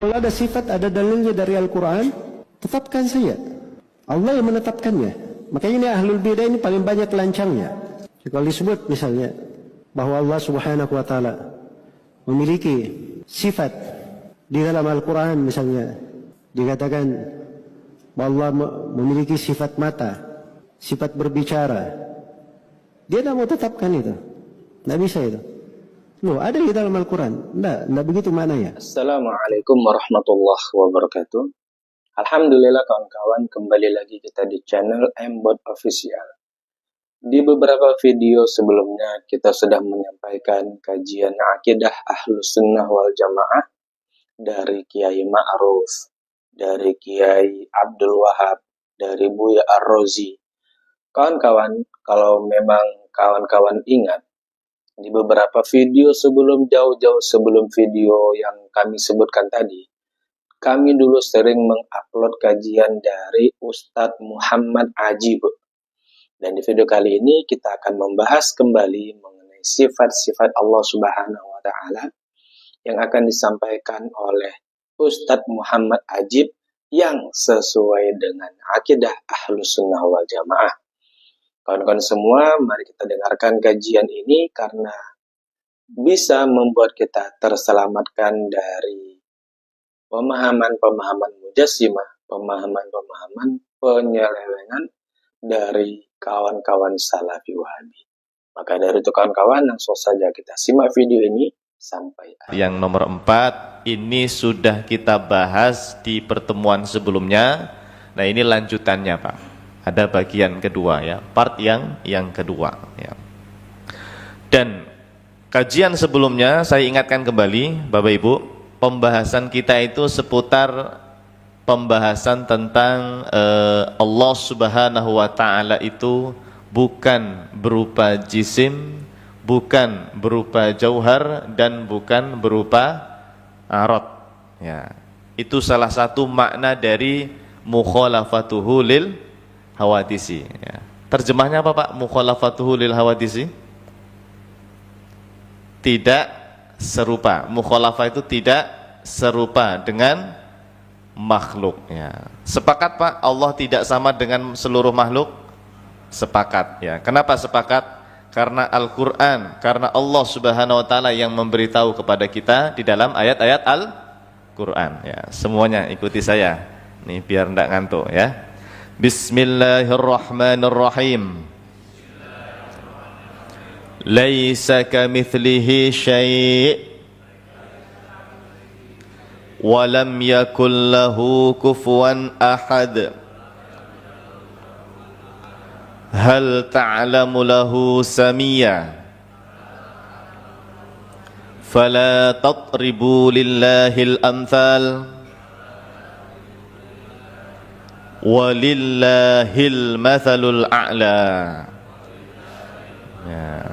Kalau ada sifat, ada dalilnya dari Al-Quran, tetapkan saja. Allah yang menetapkannya. Makanya ini ahlul bidah ini paling banyak lancangnya. Kalau disebut misalnya bahwa Allah Subhanahu wa Ta'ala memiliki sifat di dalam Al-Quran, misalnya dikatakan bahwa Allah memiliki sifat mata, sifat berbicara, dia tidak mau tetapkan itu. Tidak bisa itu. Loh, ada di dalam Al-Quran. Tidak begitu maknanya. Assalamualaikum warahmatullahi wabarakatuh. Alhamdulillah kawan-kawan, kembali lagi kita di channel Mbot Official. Di beberapa video sebelumnya kita sudah menyampaikan kajian akidah Ahlus Sunnah wal Jamaah dari Kiai Ma'ruf, dari Kiai Abdul Wahab, dari Buya Ar-Razi. Kawan-kawan, kalau memang kawan-kawan ingat, di beberapa video sebelum, jauh-jauh sebelum video yang kami sebutkan tadi, kami dulu sering mengupload kajian dari Ustadz Muhammad Ajib. Dan di video kali ini kita akan membahas kembali mengenai sifat-sifat Allah Subhanahu wa Ta'ala yang akan disampaikan oleh Ustadz Muhammad Ajib yang sesuai dengan akidah Ahlus Sunnah wal Jamaah. Kawan-kawan semua, mari kita dengarkan kajian ini karena bisa membuat kita terselamatkan dari pemahaman-pemahaman mujassimah, pemahaman-pemahaman penyelewengan dari kawan-kawan salafi wahabi. Maka dari itu kawan-kawan, langsung saja kita simak video ini sampai akhir. Yang nomor 4 ini sudah kita bahas di pertemuan sebelumnya. Nah, ini lanjutannya, Pak. Ada bagian kedua ya, part yang kedua ya. Dan kajian sebelumnya saya ingatkan kembali Bapak Ibu, pembahasan kita itu seputar pembahasan tentang Allah Subhanahu wa Ta'ala itu bukan berupa jisim, bukan berupa jauhar, dan bukan berupa arad ya. Itu salah satu makna dari mukhalafatuhu lil hawadisi ya. Terjemahnya apa Pak? Mukhalafatuhu lil hawadisi? Tidak serupa. Mukhalafah itu tidak serupa dengan makhluk ya. Sepakat Pak, Allah tidak sama dengan seluruh makhluk? Sepakat ya. Kenapa sepakat? Karena Al-Quran, karena Allah Subhanahu wa Ta'ala yang memberitahu kepada kita di dalam ayat-ayat Al-Quran ya. Semuanya ikuti saya nih biar tidak ngantuk ya. Bismillahirrahmanirrahim. Laisa kamitslihi syai' wa lam yakul lahu kufuwan ahad. Hal ta'lamu lahu samiyya. Fala tatribu lillahil amthal. Walillahil mathalul a'la ya.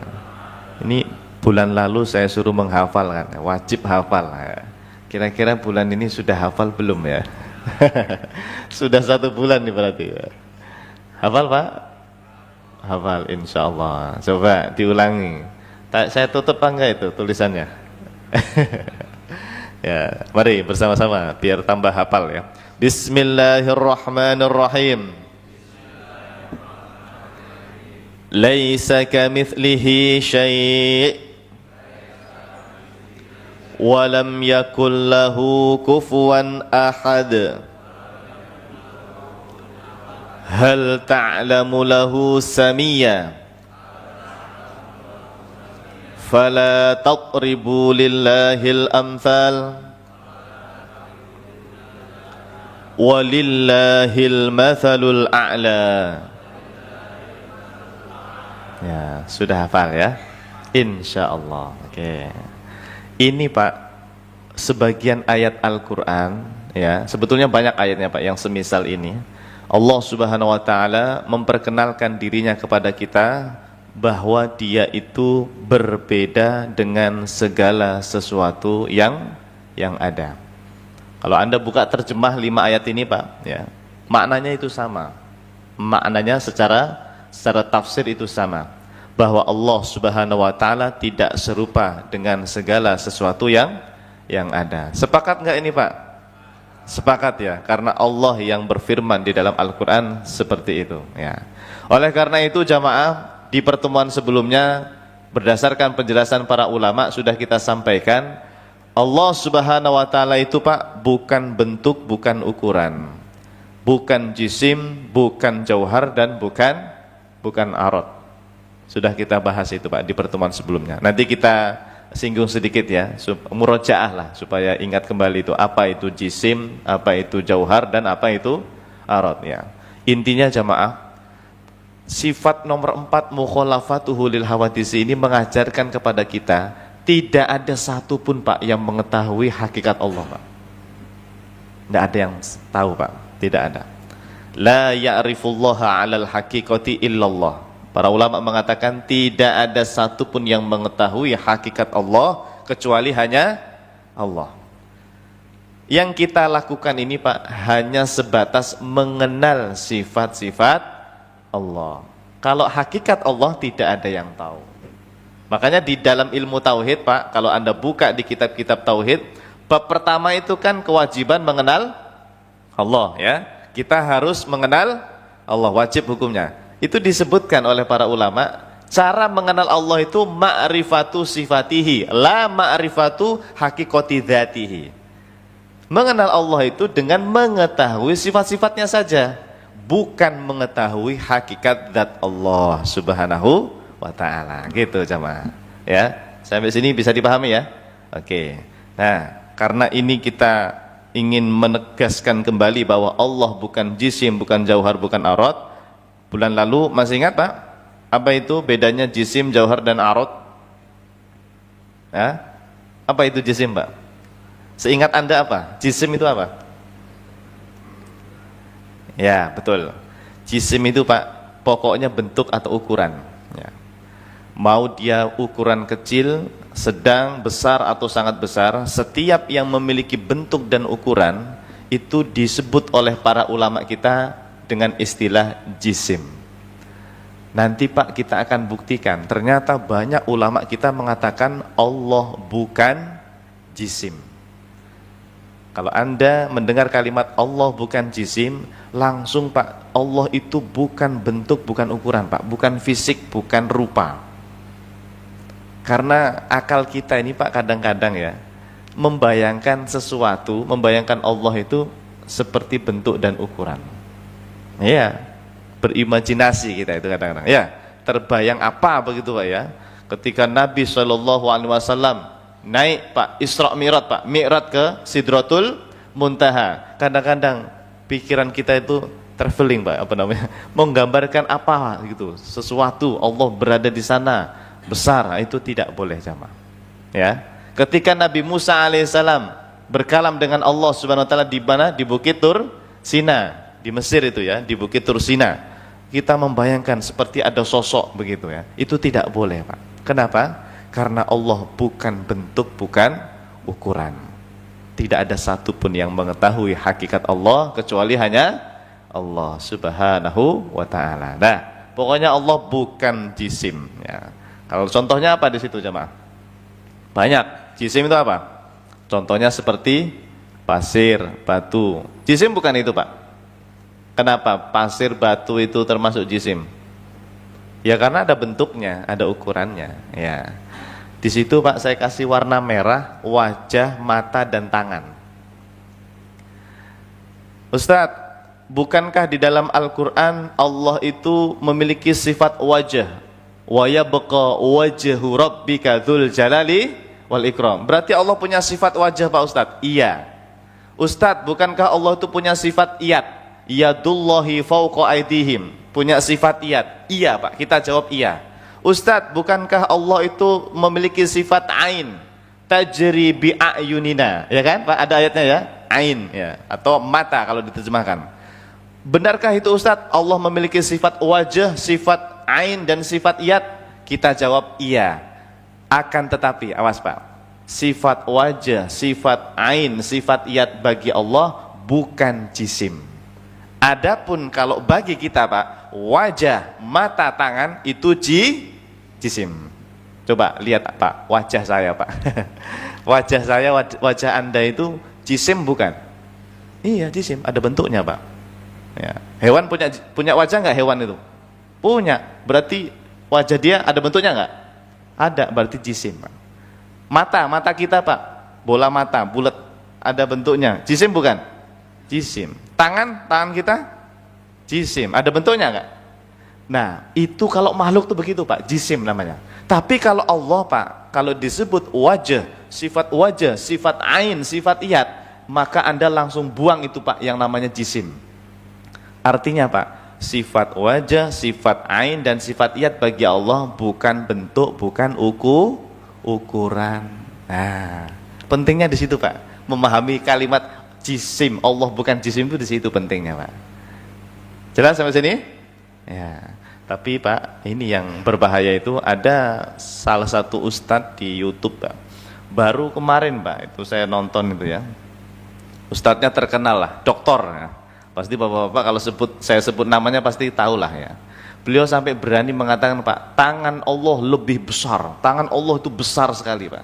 Ini bulan lalu saya suruh menghafal kan, wajib hafal ya. Kira-kira bulan ini sudah hafal belum ya? Sudah 1 bulan nih berarti ya. Hafal Pak? Hafal insyaallah. Coba diulangi. Saya tutup apa enggak itu tulisannya? Ya, mari bersama-sama biar tambah hafal ya. Bismillahirrahmanirrahim. Laisa kamitslihi syai' wa lam yakul lahu kufuwan ahad. Hal ta'lamu lahu samiyya. Fala tatribu lillahil amthal. Walillahil mathalul a'la. Ya, sudah hafal ya? Insyaallah. Oke. Ini Pak, sebagian ayat Al-Qur'an ya, sebetulnya banyak ayatnya Pak yang semisal ini. Allah Subhanahu wa Ta'ala memperkenalkan dirinya kepada kita bahwa Dia itu berbeda dengan segala sesuatu yang ada. Kalau Anda buka terjemah 5 ayat ini Pak ya, maknanya itu sama. Maknanya secara tafsir itu sama, bahwa Allah Subhanahu wa Ta'ala tidak serupa dengan segala sesuatu yang ada. Sepakat enggak ini Pak? Sepakat ya, karena Allah yang berfirman di dalam Al-Quran seperti itu ya. Oleh karena itu jamaah, di pertemuan sebelumnya berdasarkan penjelasan para ulama sudah kita sampaikan, Allah Subhanahu wa Ta'ala itu Pak bukan bentuk, bukan ukuran, bukan jisim, bukan jauhar, dan bukan arad. Sudah kita bahas itu Pak di pertemuan sebelumnya. Nanti kita singgung sedikit ya, murojaah lah supaya ingat kembali itu apa itu jisim, apa itu jauhar, dan apa itu arad ya. Intinya jamaah, sifat nomor 4 mukhalafatuhu lil hawadisi ini mengajarkan kepada kita tidak ada satupun Pak yang mengetahui hakikat Allah Pak. Tidak ada yang tahu Pak, tidak ada. La ya'rifullaha 'alal haqiqati illallah. Para ulama mengatakan tidak ada satupun yang mengetahui hakikat Allah kecuali hanya Allah. Yang kita lakukan ini Pak hanya sebatas mengenal sifat-sifat Allah. Kalau hakikat Allah tidak ada yang tahu. Makanya di dalam ilmu tauhid Pak, kalau Anda buka di kitab-kitab tauhid, bab pertama itu kan kewajiban mengenal Allah ya. Kita harus mengenal Allah, wajib hukumnya. Itu disebutkan oleh para ulama, cara mengenal Allah itu ma'rifatu sifatihi, la ma'rifatu haqiqati dzatihi. Mengenal Allah itu dengan mengetahui sifat-sifatnya saja, bukan mengetahui hakikat zat Allah Subhanahu wa Ta'ala. Gitu jamaah ya. Sampai sini bisa dipahami ya. Oke. Nah, karena ini kita ingin menegaskan kembali bahwa Allah bukan jisim, bukan jauhar, bukan arad. Bulan lalu masih ingat Pak? Apa itu bedanya jisim, jauhar, dan arad? Ya? Apa itu jisim Pak? Seingat Anda apa? Jisim itu apa? Ya betul. Jisim itu Pak pokoknya bentuk atau ukuran ya. Mau dia ukuran kecil, sedang, besar, atau sangat besar, setiap yang memiliki bentuk dan ukuran itu disebut oleh para ulama kita dengan istilah jisim. Nanti Pak kita akan buktikan, ternyata banyak ulama kita mengatakan Allah bukan jisim. Kalau Anda mendengar kalimat Allah bukan jisim, langsung Pak, Allah itu bukan bentuk, bukan ukuran Pak, bukan fisik, bukan rupa. Karena akal kita ini Pak kadang-kadang ya membayangkan sesuatu, membayangkan Allah itu seperti bentuk dan ukuran. Iya, berimajinasi kita itu kadang-kadang. Ya, terbayang apa begitu Pak ya? Ketika Nabi SAW naik Pak Isra Mi'raj Pak, Mi'raj ke Sidratul Muntaha. Kadang-kadang pikiran kita itu traveling Pak, apa namanya? Menggambarkan apa gitu, sesuatu Allah berada di sana besar, itu tidak boleh jamaah. Ya. Ketika Nabi Musa alaihissalam berkalam dengan Allah Subhanahu wa taala di mana? Di Bukit Tur Sina. Di Mesir itu ya, di Bukit Tursina, kita membayangkan seperti ada sosok begitu ya. Itu tidak boleh Pak. Kenapa? Karena Allah bukan bentuk, bukan ukuran. Tidak ada satupun yang mengetahui hakikat Allah kecuali hanya Allah Subhanahu wa Ta'ala. Nah, pokoknya Allah bukan jisim ya. Kalau contohnya apa di situ jemaah? Banyak. Jisim itu apa? Contohnya seperti pasir, batu. Jisim bukan itu Pak. Kenapa pasir, batu itu termasuk jisim? Ya karena ada bentuknya, ada ukurannya. Ya, di situ Pak saya kasih warna merah, wajah, mata, dan tangan. Ustadz, bukankah di dalam Al-Quran Allah itu memiliki sifat wajah? Wa yabqa wajhu rabbika dzul jalali wal ikram. Berarti Allah punya sifat wajah Pak Ustadz? Iya. Ustadz, bukankah Allah itu punya sifat iyad? Yadullahi fauqa aydihim, punya sifat iyad. Iya Pak, kita jawab iya. Ustadz, bukankah Allah itu memiliki sifat ain? Tajri bi a'yunina, ya kan Pak, ada ayatnya ya, ain ya, atau mata kalau diterjemahkan. Benarkah itu Ustadz, Allah memiliki sifat wajah, sifat ain, dan sifat iyad? Kita jawab iya. Akan tetapi, awas Pak, sifat wajah, sifat ain, sifat iyad bagi Allah bukan jisim. Adapun kalau bagi kita Pak, wajah, mata, tangan itu jisim. Coba lihat Pak, wajah saya Pak. Wajah saya, wajah Anda itu jisim bukan? Iya, jisim, ada bentuknya, Pak. Ya. Hewan punya wajah nggak hewan itu? Punya. Berarti wajah dia ada bentuknya nggak? Ada, berarti jisim, Pak. Mata kita, Pak. Bola mata, bulat, ada bentuknya. Jisim bukan? Jisim. Tangan kita? Jisim. Ada bentuknya nggak? Nah, itu kalau makhluk tuh begitu, Pak, jisim namanya. Tapi kalau Allah, Pak, kalau disebut wajah, sifat ain, sifat iyat, maka Anda langsung buang itu, Pak, yang namanya jisim. Artinya, Pak, sifat wajah, sifat ain, dan sifat iyat bagi Allah bukan bentuk, bukan ukuran. Nah, pentingnya di situ, Pak. Memahami kalimat jisim, Allah bukan jisim itu di situ pentingnya, Pak. Jelas sampai sini? Ya. Tapi Pak, ini yang berbahaya itu ada salah satu ustadz di YouTube, Pak. Baru kemarin, Pak, itu saya nonton itu ya. Ustadznya terkenal lah, doktor ya. Pasti bapak-bapak kalau saya sebut namanya pasti tahulah ya. Beliau sampai berani mengatakan, Pak, tangan Allah lebih besar. Tangan Allah itu besar sekali, Pak.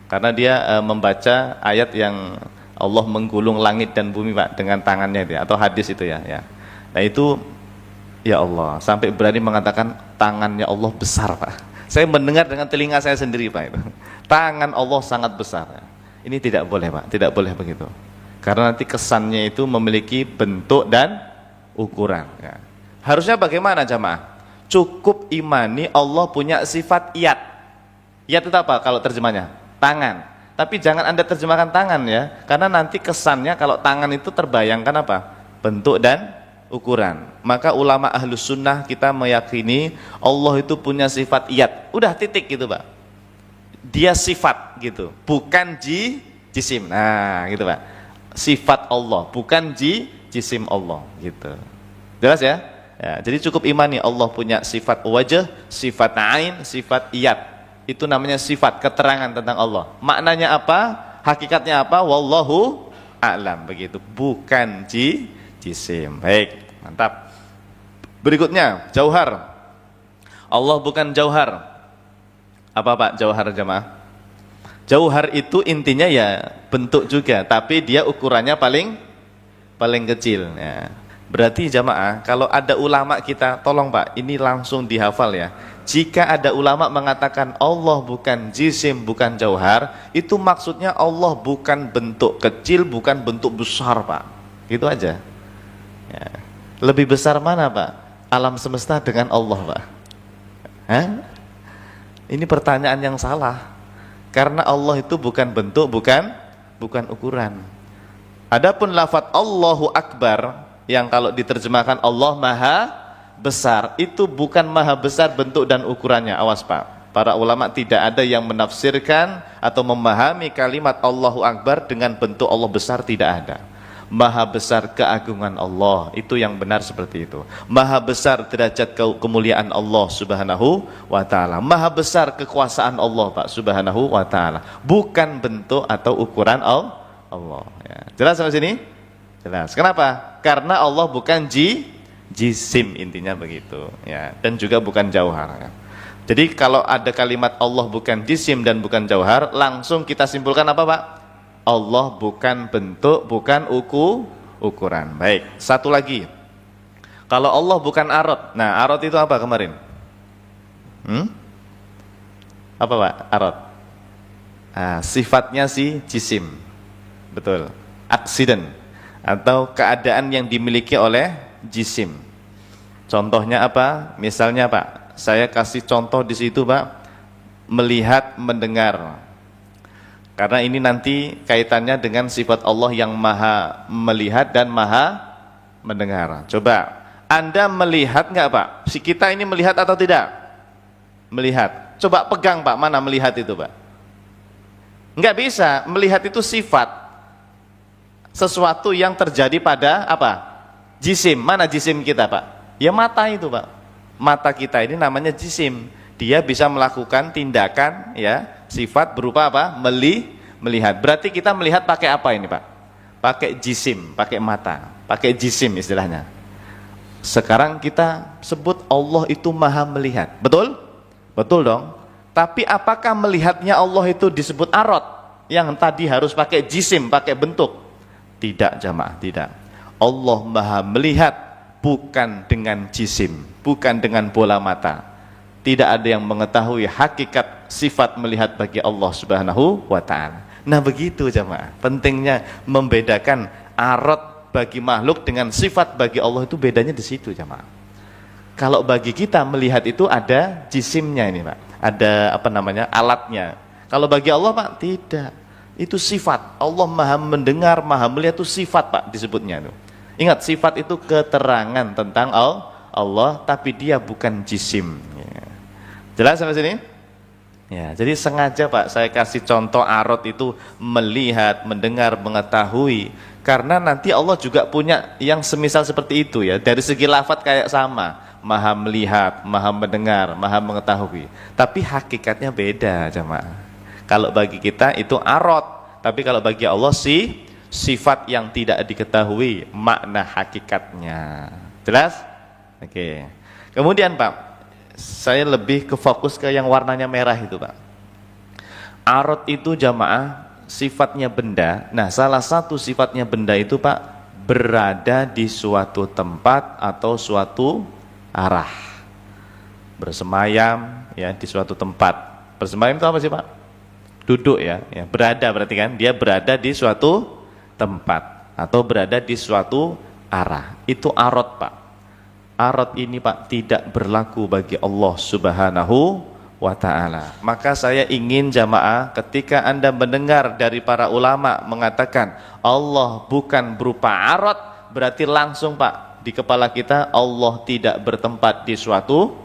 Karena dia membaca ayat yang Allah menggulung langit dan bumi, Pak, dengan tangannya itu ya, atau hadis itu ya. Nah itu, ya Allah, sampai berani mengatakan tangannya Allah besar, Pak. Saya mendengar dengan telinga saya sendiri, Pak, itu. Tangan Allah sangat besar. Ini tidak boleh, Pak, tidak boleh begitu. Karena nanti kesannya itu memiliki bentuk dan ukuran. Ya. Harusnya bagaimana, jamaah? Cukup imani Allah punya sifat iyat. Iyat itu apa kalau terjemahnya? Tangan. Tapi jangan Anda terjemahkan tangan ya, karena nanti kesannya kalau tangan itu terbayangkan apa? Bentuk dan ukuran. Maka ulama ahlus sunnah kita meyakini Allah itu punya sifat iyat. Udah titik gitu, Pak. Dia sifat gitu, bukan jisim. Nah, gitu, Pak. Sifat Allah, bukan jisim Allah gitu. Jelas ya? Ya, jadi cukup imani Allah punya sifat wajah, sifat ain, sifat iyat. Itu namanya sifat, keterangan tentang Allah. Maknanya apa? Hakikatnya apa? Wallahu a'lam, begitu. Bukan jisim. Baik, mantap. Berikutnya, jauhar. Allah bukan jauhar. Apa, Pak, jauhar, jamaah? Jauhar itu intinya ya bentuk juga, tapi dia ukurannya paling kecil ya. Berarti jamaah, kalau ada ulama kita, tolong Pak, ini langsung dihafal ya. Jika ada ulama mengatakan Allah bukan jisim, bukan jauhar, itu maksudnya Allah bukan bentuk kecil, bukan bentuk besar, Pak. Gitu aja ya. Lebih besar mana, Pak? Alam semesta dengan Allah, Pak? Hah? Ini pertanyaan yang salah. Karena Allah itu bukan bentuk, bukan ukuran. Adapun lafadz Allahu Akbar yang kalau diterjemahkan Allah Maha Besar, itu bukan Maha Besar bentuk dan ukurannya. Awas, Pak. Para ulama tidak ada yang menafsirkan atau memahami kalimat Allahu Akbar dengan bentuk Allah besar, tidak ada. Maha besar keagungan Allah, itu yang benar seperti itu. Maha besar derajat kemuliaan Allah subhanahu wa ta'ala. Maha besar kekuasaan Allah, Pak, subhanahu wa ta'ala. Bukan bentuk atau ukuran Allah ya. Jelas sampai sini? Jelas. Kenapa? Karena Allah bukan jisim, intinya begitu ya. Dan juga bukan jauhar ya. Jadi kalau ada kalimat Allah bukan jisim dan bukan jauhar, langsung kita simpulkan apa, Pak? Allah bukan bentuk, bukan ukuran. Baik, satu lagi. Kalau Allah bukan arad. Nah, arad itu apa kemarin? Apa, Pak? Arad. Nah, sifatnya si jisim. Betul. Aksiden atau keadaan yang dimiliki oleh jisim. Contohnya apa? Misalnya, Pak, saya kasih contoh di situ, Pak. Melihat, mendengar. Karena ini nanti kaitannya dengan sifat Allah yang maha melihat dan maha mendengar. Coba, Anda melihat nggak, Pak? Si kita ini melihat atau tidak? Melihat. Coba pegang, Pak, mana melihat itu, Pak? Nggak bisa. Melihat itu sifat. Sesuatu yang terjadi pada apa? Jisim. Mana jisim kita, Pak? Ya mata itu, Pak. Mata kita ini namanya jisim. Dia bisa melakukan tindakan ya, sifat berupa apa? Melihat. Berarti kita melihat pakai apa ini, Pak? Pakai jisim, pakai mata, pakai jisim istilahnya. Sekarang kita sebut Allah itu maha melihat. Betul? Betul dong. Tapi apakah melihatnya Allah itu disebut arad? Yang tadi harus pakai jisim, pakai bentuk. Tidak jamaah, tidak. Allah Maha melihat bukan dengan jisim, bukan dengan bola mata. Tidak ada yang mengetahui hakikat sifat melihat bagi Allah Subhanahu wa ta'ala. Nah begitu jamaah, pentingnya membedakan arad bagi makhluk dengan sifat bagi Allah, itu bedanya di situ jamaah. Kalau bagi kita melihat itu ada jisimnya ini Pak, ada alatnya. Kalau bagi Allah Pak tidak, itu sifat. Allah Maha mendengar, Maha melihat, itu sifat Pak disebutnya itu. Ingat, sifat itu keterangan tentang Allah, tapi dia bukan jisim. Jelas sampai sini? Ya, jadi sengaja Pak saya kasih contoh arad itu melihat, mendengar, mengetahui, karena nanti Allah juga punya yang semisal seperti itu ya. Dari segi lafadz kayak sama, Maha melihat, Maha mendengar, Maha mengetahui, tapi hakikatnya beda jemaah. Kalau bagi kita itu arad, tapi kalau bagi Allah sifat yang tidak diketahui makna hakikatnya. Jelas? Oke. Kemudian Pak, saya lebih ke fokus ke yang warnanya merah itu Pak. Arad itu jamaah sifatnya benda. Nah salah satu sifatnya benda itu Pak, berada di suatu tempat atau suatu arah, bersemayam ya di suatu tempat. Bersemayam itu apa sih Pak? Duduk ya, berada berarti kan dia berada di suatu tempat atau berada di suatu arah. Itu arad Pak. Arad ini Pak tidak berlaku bagi Allah Subhanahu wa ta'ala. Maka saya ingin jamaah, ketika Anda mendengar dari para ulama mengatakan Allah bukan berupa arad, berarti langsung Pak di kepala kita Allah tidak bertempat di suatu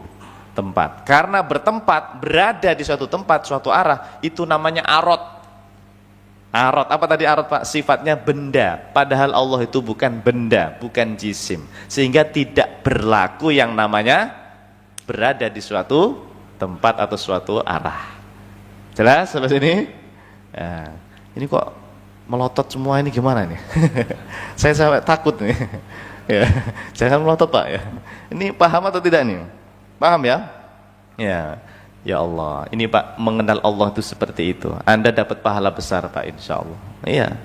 tempat. Karena bertempat, berada di suatu tempat, suatu arah, itu namanya arad. Arad, apa tadi arad Pak? Sifatnya benda, padahal Allah itu bukan benda, bukan jisim, sehingga tidak berlaku yang namanya berada di suatu tempat atau suatu arah. Jelas sampai sini? Ya, ini kok melotot semua ini gimana nih? saya sampai takut nih. Ya, jangan melotot Pak ya. Ini paham atau tidak nih? Paham ya? Ya. Ya Allah, ini Pak, mengenal Allah itu seperti itu. Anda dapat pahala besar Pak, insya Allah. Iya.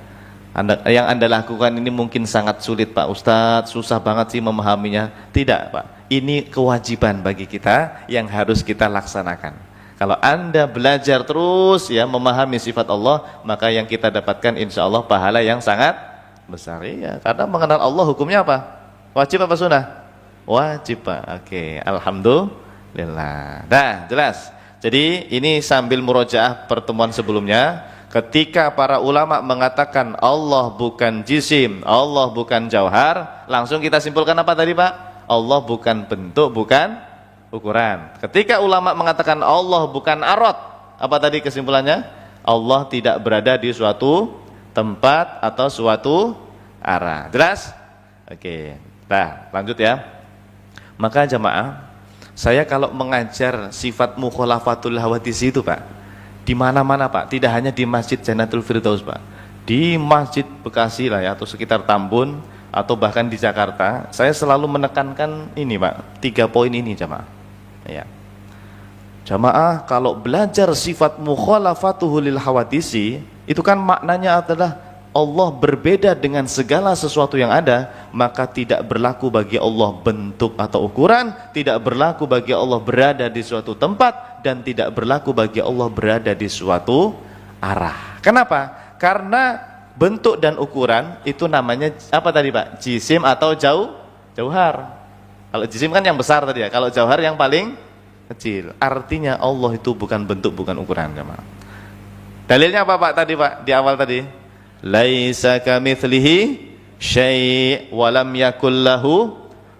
Yang Anda lakukan ini mungkin sangat sulit Pak Ustadz, susah banget sih memahaminya. Tidak Pak, ini kewajiban bagi kita yang harus kita laksanakan. Kalau Anda belajar terus ya memahami sifat Allah, maka yang kita dapatkan insya Allah pahala yang sangat besar. Iya, karena mengenal Allah hukumnya apa? Wajib apa sunnah? Wajib Pak. Oke, alhamdulillah. Nah, jelas. Jadi ini sambil murojaah pertemuan sebelumnya, ketika para ulama mengatakan Allah bukan jisim, Allah bukan jauhar, langsung kita simpulkan apa tadi Pak? Allah bukan bentuk, bukan ukuran. Ketika ulama mengatakan Allah bukan arad, apa tadi kesimpulannya? Allah tidak berada di suatu tempat atau suatu arah. Jelas? Oke. Nah, lanjut ya. Maka jamaah, saya kalau mengajar sifat mukhalafatul hawadits itu Pak, di mana-mana Pak, tidak hanya di Masjid Jannatul Firdaus Pak, di Masjid Bekasi lah ya, atau sekitar Tambun, atau bahkan di Jakarta, saya selalu menekankan ini Pak, 3 poin ini jamaah. Ya. Jamaah kalau belajar sifat mukhalafatuhul hawadisi, itu kan maknanya adalah Allah berbeda dengan segala sesuatu yang ada, maka tidak berlaku bagi Allah bentuk atau ukuran, tidak berlaku bagi Allah berada di suatu tempat, dan tidak berlaku bagi Allah berada di suatu arah. Kenapa? Karena bentuk dan ukuran itu namanya apa tadi Pak? Jisim atau jauhar. Kalau jisim kan yang besar tadi ya, kalau jauhar yang paling kecil. Artinya Allah itu bukan bentuk, bukan ukuran jemaah. Dalilnya apa Pak tadi Pak? Di awal tadi. Laisa kamitslihi syai' wa lam yakul lahu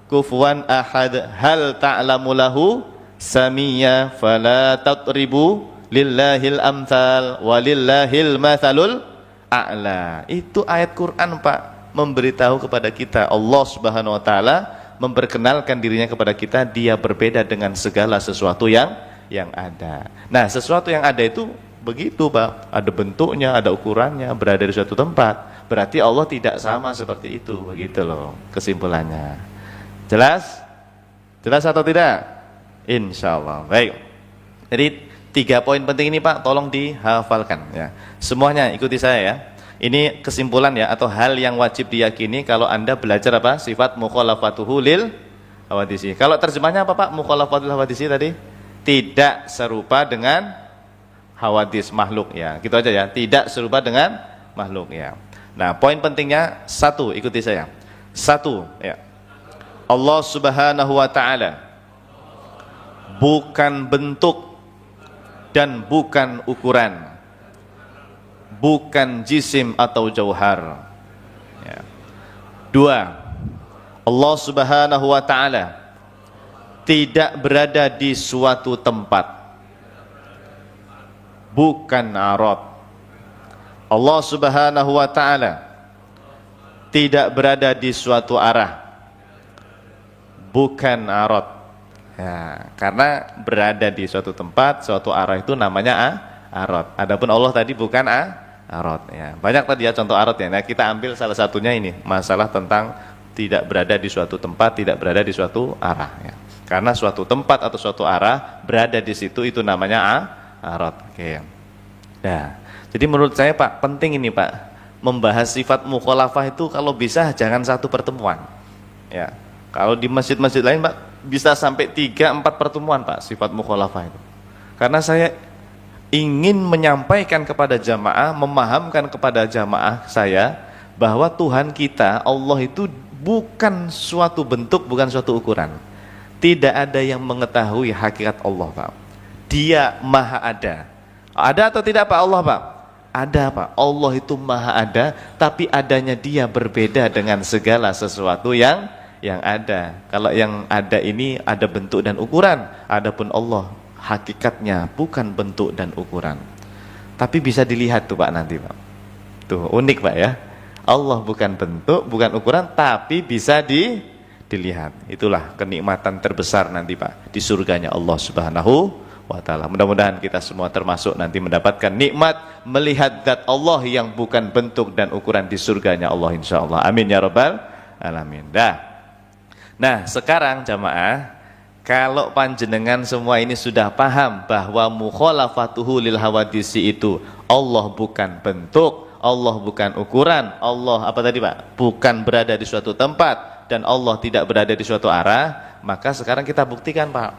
kufuwan ahad hal ta'lamu lahu samiyya fala tatribu lillahil amsal walillahil matsalul a'la. Itu ayat Quran Pak, memberitahu kepada kita Allah Subhanahu wa taala memperkenalkan dirinya kepada kita, dia berbeda dengan segala sesuatu yang ada. Nah, sesuatu yang ada itu begitu Pak, ada bentuknya, ada ukurannya, berada di suatu tempat. Berarti Allah tidak sama seperti itu, begitu loh kesimpulannya. Jelas? Jelas atau tidak? Insya Allah. Baik. Jadi 3 poin penting ini Pak, tolong dihafalkan ya. Semuanya ikuti saya ya. Ini kesimpulan ya, atau hal yang wajib diyakini kalau Anda belajar apa? Sifat mukhalafatuhu lil hawadisi. Kalau terjemahnya apa Pak? Mukhalafatul hawadisi tadi? Tidak serupa dengan hawadis makhluk ya. Gitu aja ya. Tidak serupa dengan makhluk ya. Nah, poin pentingnya satu, ikuti saya. Satu ya. Allah Subhanahu wa taala bukan bentuk dan bukan ukuran, bukan jisim atau jauhar ya. Dua, Allah Subhanahu wa ta'ala tidak berada di suatu tempat, bukan arad. Allah Subhanahu wa ta'ala tidak berada di suatu arah, bukan arad ya. Karena berada di suatu tempat, suatu arah itu namanya arad. Adapun Allah tadi bukan arad ya. Banyak tadi ya contoh arad ya. Nah, kita ambil salah satunya ini, masalah tentang tidak berada di suatu tempat, tidak berada di suatu arah ya. Karena suatu tempat atau suatu arah berada di situ itu namanya arad. Oke. Nah, jadi menurut saya Pak, penting ini Pak, membahas sifat mukhalafah itu kalau bisa jangan satu pertemuan. Ya. Kalau di masjid-masjid lain Pak bisa sampai 3-4 pertemuan Pak sifat mukhalafah itu. Karena saya ingin menyampaikan kepada jamaah, memahamkan kepada jamaah saya bahwa Tuhan kita, Allah itu bukan suatu bentuk, bukan suatu ukuran. Tidak ada yang mengetahui hakikat Allah Pak. Dia maha ada. Ada atau tidak Pak Allah Pak? Ada Pak. Allah itu maha ada, tapi adanya dia berbeda dengan segala sesuatu yang ada. Kalau yang ada ini ada bentuk dan ukuran. Adapun Allah hakikatnya bukan bentuk dan ukuran. Tapi bisa dilihat tuh Pak nanti Pak. Tuh unik Pak ya. Allah bukan bentuk, bukan ukuran, tapi bisa dilihat. Itulah kenikmatan terbesar nanti Pak di surganya Allah Subhanahu wa ta'ala. Mudah-mudahan kita semua termasuk nanti mendapatkan nikmat melihat zat Allah yang bukan bentuk dan ukuran di surganya Allah insyaallah. Amin ya rabbal alamin. Nah, sekarang jamaah, kalau panjenengan semua ini sudah paham bahwa mukhalafatuhu lil hawadisi itu Allah bukan bentuk, Allah bukan ukuran, Allah apa tadi Pak? Bukan berada di suatu tempat dan Allah tidak berada di suatu arah, maka sekarang kita buktikan Pak.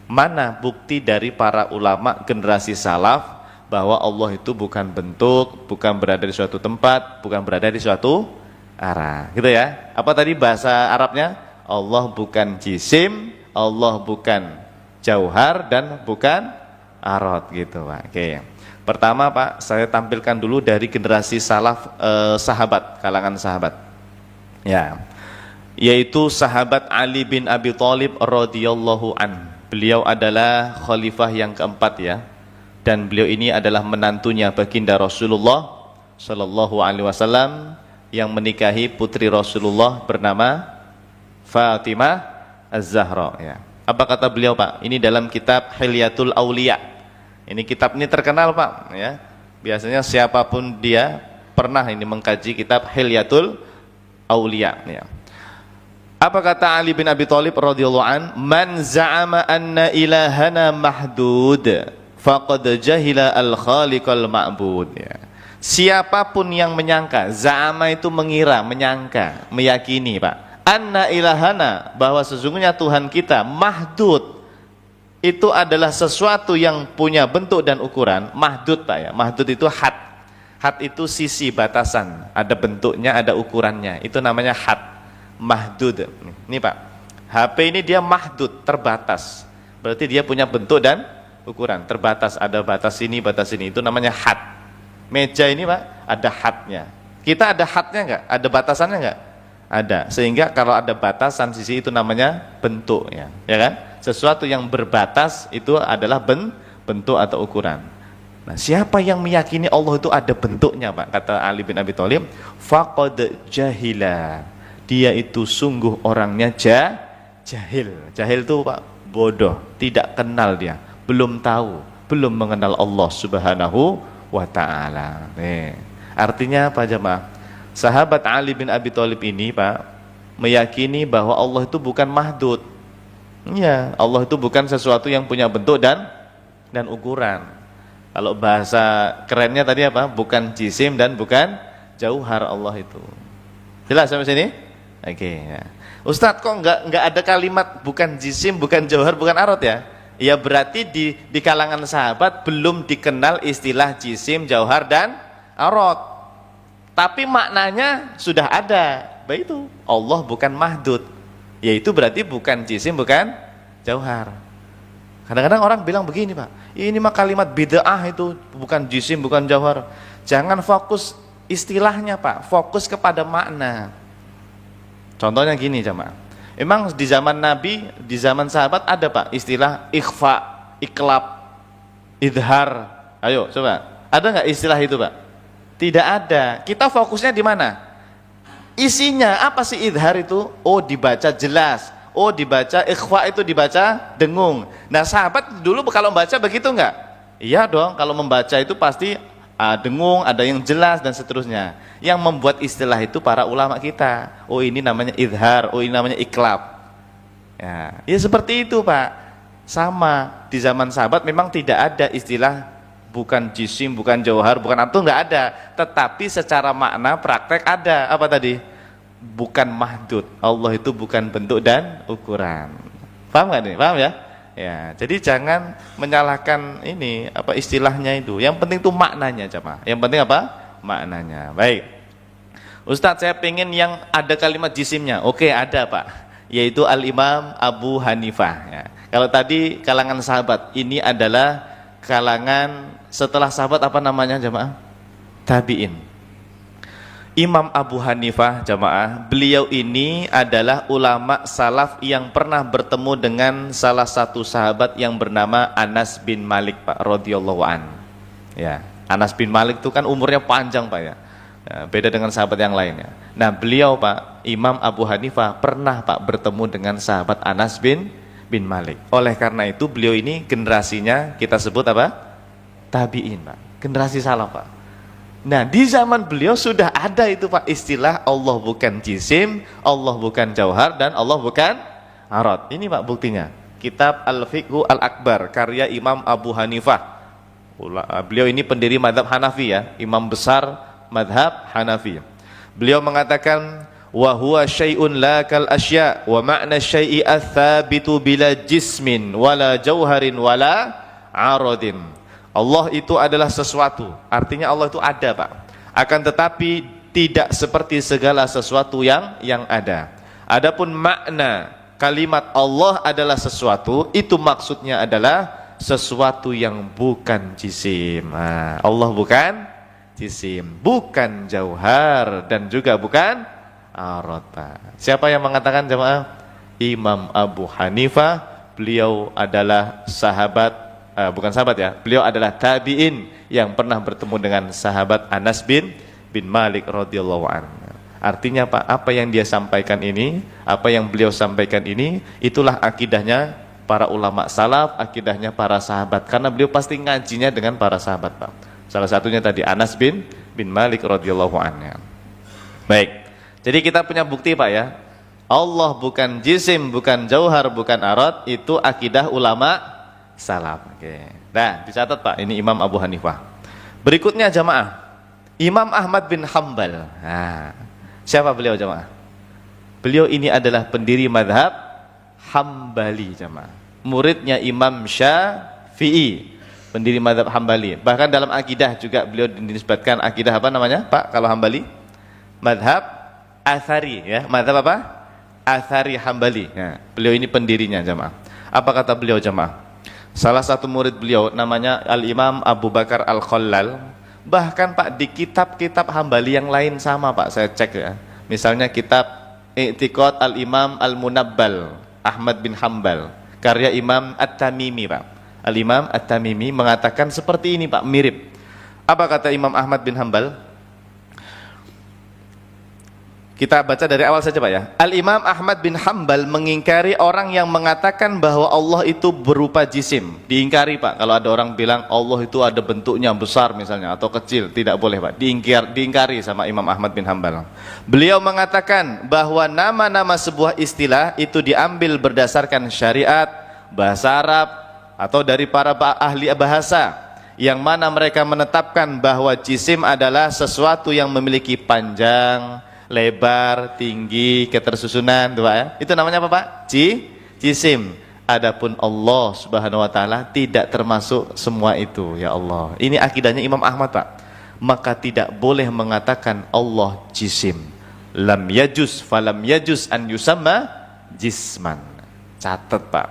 Mana bukti dari para ulama generasi salaf bahwa Allah itu bukan bentuk, bukan berada di suatu tempat, bukan berada di suatu arah. Gitu ya. Apa tadi bahasa Arabnya? Allah bukan jisim, Allah bukan jauhar dan bukan arad gitu Pak. Oke. Pertama Pak, saya tampilkan dulu dari generasi salaf sahabat, kalangan sahabat. Ya. Yaitu sahabat Ali bin Abi Thalib radhiyallahu an. Beliau adalah khalifah yang keempat ya. Dan beliau ini adalah menantunya baginda Rasulullah sallallahu alaihi wasallam yang menikahi putri Rasulullah bernama Fatimah Az-Zahra ya. Apa kata beliau Pak? Ini dalam kitab Hilyatul Auliya. Ini kitab ini terkenal Pak ya. Biasanya siapapun dia pernah ini mengkaji kitab Hilyatul Auliya ya. Apa kata Ali bin Abi Thalib radhiyallahu an? Man za'ama anna ilahana mahdud faqad jahila al-khaliqal ma'bud ya. Siapapun yang menyangka, za'ama itu mengira, menyangka, meyakini Pak. Anna ilahana, bahwa sesungguhnya Tuhan kita mahdud, itu adalah sesuatu yang punya bentuk dan ukuran. Mahdud Pak ya, mahdud itu had. Had itu sisi batasan, ada bentuknya, ada ukurannya, itu namanya had. Mahdud. Ini Pak, HP ini dia mahdud, terbatas. Berarti dia punya bentuk dan ukuran, terbatas, ada batas ini, itu namanya had. Meja ini Pak, ada hadnya. Kita ada hadnya enggak? Ada batasannya enggak? Ada. Sehingga kalau ada batasan sisi itu namanya bentuk ya. Ya kan? Sesuatu yang berbatas itu adalah bentuk atau ukuran. Nah, siapa yang meyakini Allah itu ada bentuknya Pak? Kata Ali bin Abi Thalib, faqad jahila. Dia itu sungguh orangnya jahil. Jahil itu Pak, bodoh, tidak kenal dia, belum tahu, belum mengenal Allah Subhanahu wa ta'ala. Artinya apa jemaah? Sahabat Ali bin Abi Thalib ini Pak meyakini bahwa Allah itu bukan mahdud. Ya, Allah itu bukan sesuatu yang punya bentuk dan ukuran. Kalau bahasa kerennya tadi apa? Bukan jisim dan bukan jauhar Allah itu. Jelas sampai sini? Oke. Ya. Ustadz kok nggak ada kalimat bukan jisim, bukan jauhar, bukan arot ya? Ya berarti di kalangan sahabat belum dikenal istilah jisim, jauhar dan arot. Tapi maknanya sudah ada. Baik itu Allah bukan mahdud. Yaitu berarti bukan jisim, bukan jauhar. Kadang-kadang orang bilang begini Pak, ini mah kalimat bid'ah itu, bukan jisim, bukan jauhar. Jangan fokus istilahnya Pak, fokus kepada makna. Contohnya gini jemaah. Emang di zaman Nabi, di zaman sahabat ada Pak istilah ikhfa, iklab, idhar. Ayo coba, ada nggak istilah itu Pak? Tidak ada. Kita fokusnya di mana? Isinya apa sih idhar itu? Oh dibaca jelas. Oh dibaca ikhfa itu dibaca dengung. Nah sahabat dulu kalau membaca begitu nggak? Iya dong. Kalau membaca itu pasti dengung, ada yang jelas dan seterusnya. Yang membuat istilah itu para ulama kita. Oh ini namanya idhar, oh ini namanya iklab. Ya seperti itu Pak. Sama di zaman sahabat memang tidak ada istilah bukan jisim, bukan jauhar, bukan itu nggak ada. Tetapi secara makna praktek ada. Apa tadi? Bukan mahdud. Allah itu bukan bentuk dan ukuran. Paham nggak nih? Paham ya? Ya, jadi jangan menyalahkan ini apa istilahnya itu. Yang penting itu maknanya, jemaah. Yang penting apa? Maknanya. Baik. Ustadz, saya pengen yang ada kalimat jisimnya. Oke, ada Pak. Yaitu Al-Imam Abu Hanifah. Ya. Kalau tadi kalangan sahabat, ini adalah kalangan setelah sahabat apa namanya, jemaah? Tabi'in. Imam Abu Hanifah jamaah, beliau ini adalah ulama salaf yang pernah bertemu dengan salah satu sahabat yang bernama Anas bin Malik Pak radhiyallahu an. Ya, Anas bin Malik itu kan umurnya panjang Pak ya. Beda dengan sahabat yang lainnya. Nah, beliau Pak, Imam Abu Hanifah pernah Pak bertemu dengan sahabat Anas bin Malik. Oleh karena itu beliau ini generasinya kita sebut apa? Tabi'in Pak. Generasi salaf Pak. Nah di zaman beliau sudah ada itu Pak istilah Allah bukan jisim, Allah bukan jauhar dan Allah bukan arad. Ini Pak buktinya. Kitab Al-Fiqhu Al-Akbar karya Imam Abu Hanifah. Beliau ini pendiri madhab Hanafi ya, imam besar madhab Hanafi. Beliau mengatakan wa huwa syai'un la kal asya wa ma'na syai'i ats-tsabitu bila jismin wala jauharin wala aradin. Allah itu adalah sesuatu, artinya Allah itu ada Pak. Akan tetapi tidak seperti segala sesuatu yang ada. Adapun makna kalimat Allah adalah sesuatu, itu maksudnya adalah sesuatu yang bukan jisim. Nah, Allah bukan jisim, bukan jauhar dan juga bukan arad Pak. Siapa yang mengatakan jemaah? Imam Abu Hanifah. Beliau adalah sahabat bukan sahabat ya, beliau adalah tabi'in yang pernah bertemu dengan sahabat Anas bin Malik radhiyallahu anhu. Artinya Pak, apa yang dia sampaikan ini, apa yang beliau sampaikan ini, itulah akidahnya para ulama salaf, akidahnya para sahabat. Karena beliau pasti ngajinya dengan para sahabat Pak. Salah satunya tadi Anas bin Malik radhiyallahu anhu. Baik, jadi kita punya bukti Pak ya, Allah bukan jisim, bukan jauhar, bukan arad, itu akidah ulama salaf. Oke. Nah, dicatat Pak, ini Imam Abu Hanifah. Berikutnya jamaah, Imam Ahmad bin Hambal. Nah, siapa beliau jamaah? Beliau ini adalah pendiri madhab Hambali jamaah. Muridnya Imam Syafi'i, pendiri madhab Hambali. Bahkan dalam akidah juga beliau dinisbatkan akidah apa namanya Pak kalau Hambali? Madhab Athari ya. Madhab apa? Athari Hambali. Nah, beliau ini pendirinya jamaah. Apa kata beliau jamaah? Salah satu murid beliau namanya Al-Imam Abu Bakar Al-Khallal. Bahkan Pak di kitab-kitab Hambali yang lain sama Pak, saya cek ya. Misalnya kitab I'tiqad Al-Imam Al-Munabbal Ahmad bin Hambal karya Imam At-Tamimi Pak. Al-Imam At-Tamimi mengatakan seperti ini Pak, mirip. Apa kata Imam Ahmad bin Hambal? Kita baca dari awal saja Pak ya. Al-Imam Ahmad bin Hambal mengingkari orang yang mengatakan bahwa Allah itu berupa jisim. Diingkari Pak, kalau ada orang bilang Allah itu ada bentuknya besar misalnya atau kecil, tidak boleh Pak. Diingkari sama Imam Ahmad bin Hambal. Beliau mengatakan bahwa nama-nama sebuah istilah itu diambil berdasarkan syariat, bahasa Arab atau dari para ahli bahasa. yang mana mereka menetapkan bahwa jisim adalah sesuatu yang memiliki panjang, lebar, tinggi, ketersusunan, Pak ya. Itu namanya apa Pak? Jisim. Adapun Allah Subhanahu wa taala tidak termasuk semua itu, ya Allah. Ini akidahnya Imam Ahmad, Pak. Maka tidak boleh mengatakan Allah jisim. Lam yajuz falam yajuz an yusamma jisman. Catat, Pak.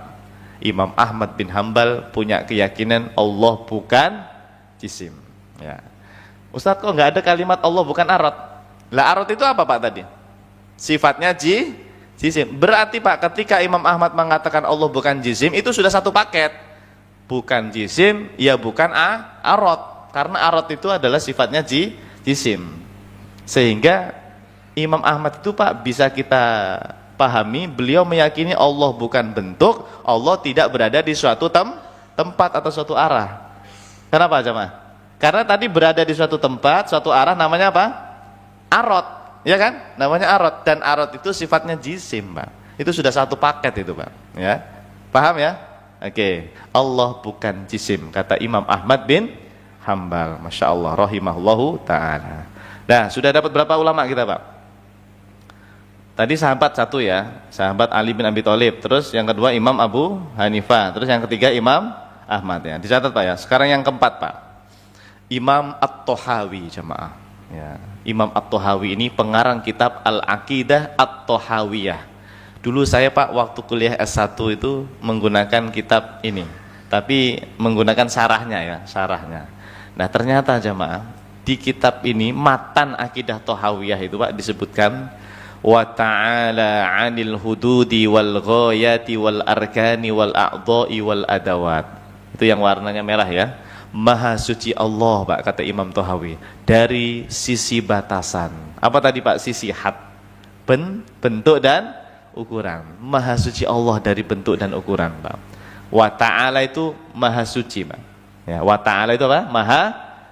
Imam Ahmad bin Hambal punya keyakinan Allah bukan jisim, ya. Ustadz, kok nggak ada kalimat Allah bukan arad? Lah arad itu apa Pak tadi? Sifatnya jisim. Berarti Pak, ketika Imam Ahmad mengatakan Allah bukan jisim, itu sudah satu paket. Bukan jisim, ya bukan arad. Karena arad itu adalah sifatnya jisim. Sehingga Imam Ahmad itu Pak bisa kita pahami, beliau meyakini Allah bukan bentuk, Allah tidak berada di suatu tempat atau suatu arah. Kenapa jemaah? Karena tadi berada di suatu tempat, suatu arah, namanya apa? Arad, ya kan? Namanya arad, dan arad itu sifatnya jisim, Pak. Itu sudah satu paket itu, Pak. Ya, paham ya? Oke, Allah bukan jisim, kata Imam Ahmad bin Hambal. Masya Allah, rahimahullahu ta'ala. Nah, sudah dapat berapa ulama kita, Pak? Tadi sahabat satu ya, sahabat Ali bin Abi Thalib. Terus yang kedua Imam Abu Hanifah. Terus yang ketiga Imam Ahmad ya. Dicatat Pak ya. Sekarang yang keempat Pak, Imam At-Tahawi jemaah. Ya. Imam At-Tahawi ini pengarang kitab Al-Aqidah At-Tahawiyah. Dulu saya Pak waktu kuliah S1 itu menggunakan kitab ini, tapi menggunakan syarahnya ya, syarahnya. Nah ternyata jemaah di kitab ini matan Aqidah Tahawiyah itu Pak disebutkan wa ta'ala 'anil hududi wal ghayati wal arkani wal a'dha'i wal adawat. Itu yang warnanya merah ya. Maha suci Allah Pak, kata Imam Tahawi, dari sisi batasan. Apa tadi Pak? Sisi had, bentuk dan ukuran. Maha suci Allah dari bentuk dan ukuran Pak. Wa ta'ala itu maha suci Pak. Ya, wa ta'ala itu apa? Maha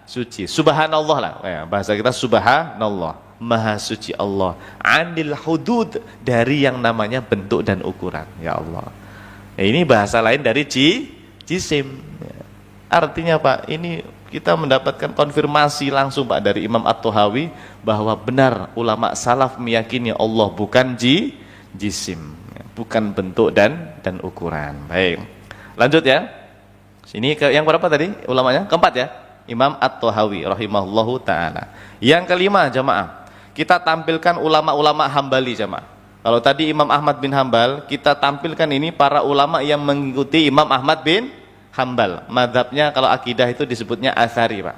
suci. Subhanallah lah. Ya, bahasa kita subhanallah. Maha suci Allah, anil hudud, dari yang namanya bentuk dan ukuran, ya Allah. Ini bahasa lain dari jisim. Artinya Pak, ini kita mendapatkan konfirmasi langsung Pak dari Imam At-Tahawi bahwa benar ulama salaf meyakini Allah bukan jisim, bukan bentuk dan ukuran. Baik, lanjut ya. Sini ke yang berapa tadi ulamanya? Keempat ya, Imam At-Tahawi rahimahullahu ta'ala. Yang kelima jamaah, kita tampilkan ulama-ulama Hambali jamaah. Kalau tadi Imam Ahmad bin Hambal, kita tampilkan ini para ulama yang mengikuti Imam Ahmad bin Hambal. Madhabnya kalau akidah itu disebutnya Atsari Pak.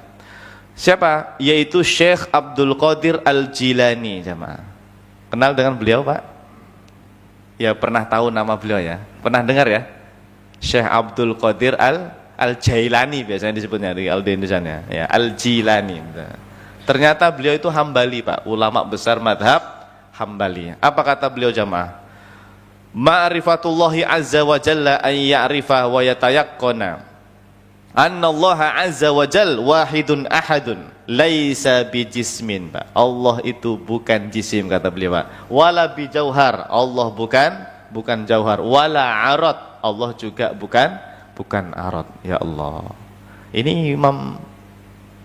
Siapa? Yaitu Syekh Abdul Qadir Al-Jilani jamaah. Kenal dengan beliau Pak? Ya pernah tahu nama beliau ya? Pernah dengar ya? Syekh Abdul Qadir Al-Jailani biasanya disebutnya di Indonesia ya, Al-Jilani. Ternyata beliau itu Hambali Pak, ulama besar madhab Hambali. Apa kata beliau jamaah? Ma'rifatullahi azza wa jalla an ya'rifa wa yatayaqqana annallaha azza wa jal wahidun ahadun laisa bijismin Pak. Allah itu bukan jisim kata beliau Pak. Wala bijauhar, Allah bukan jauhar. Wala arad, Allah juga bukan arad. Ya Allah. Ini Imam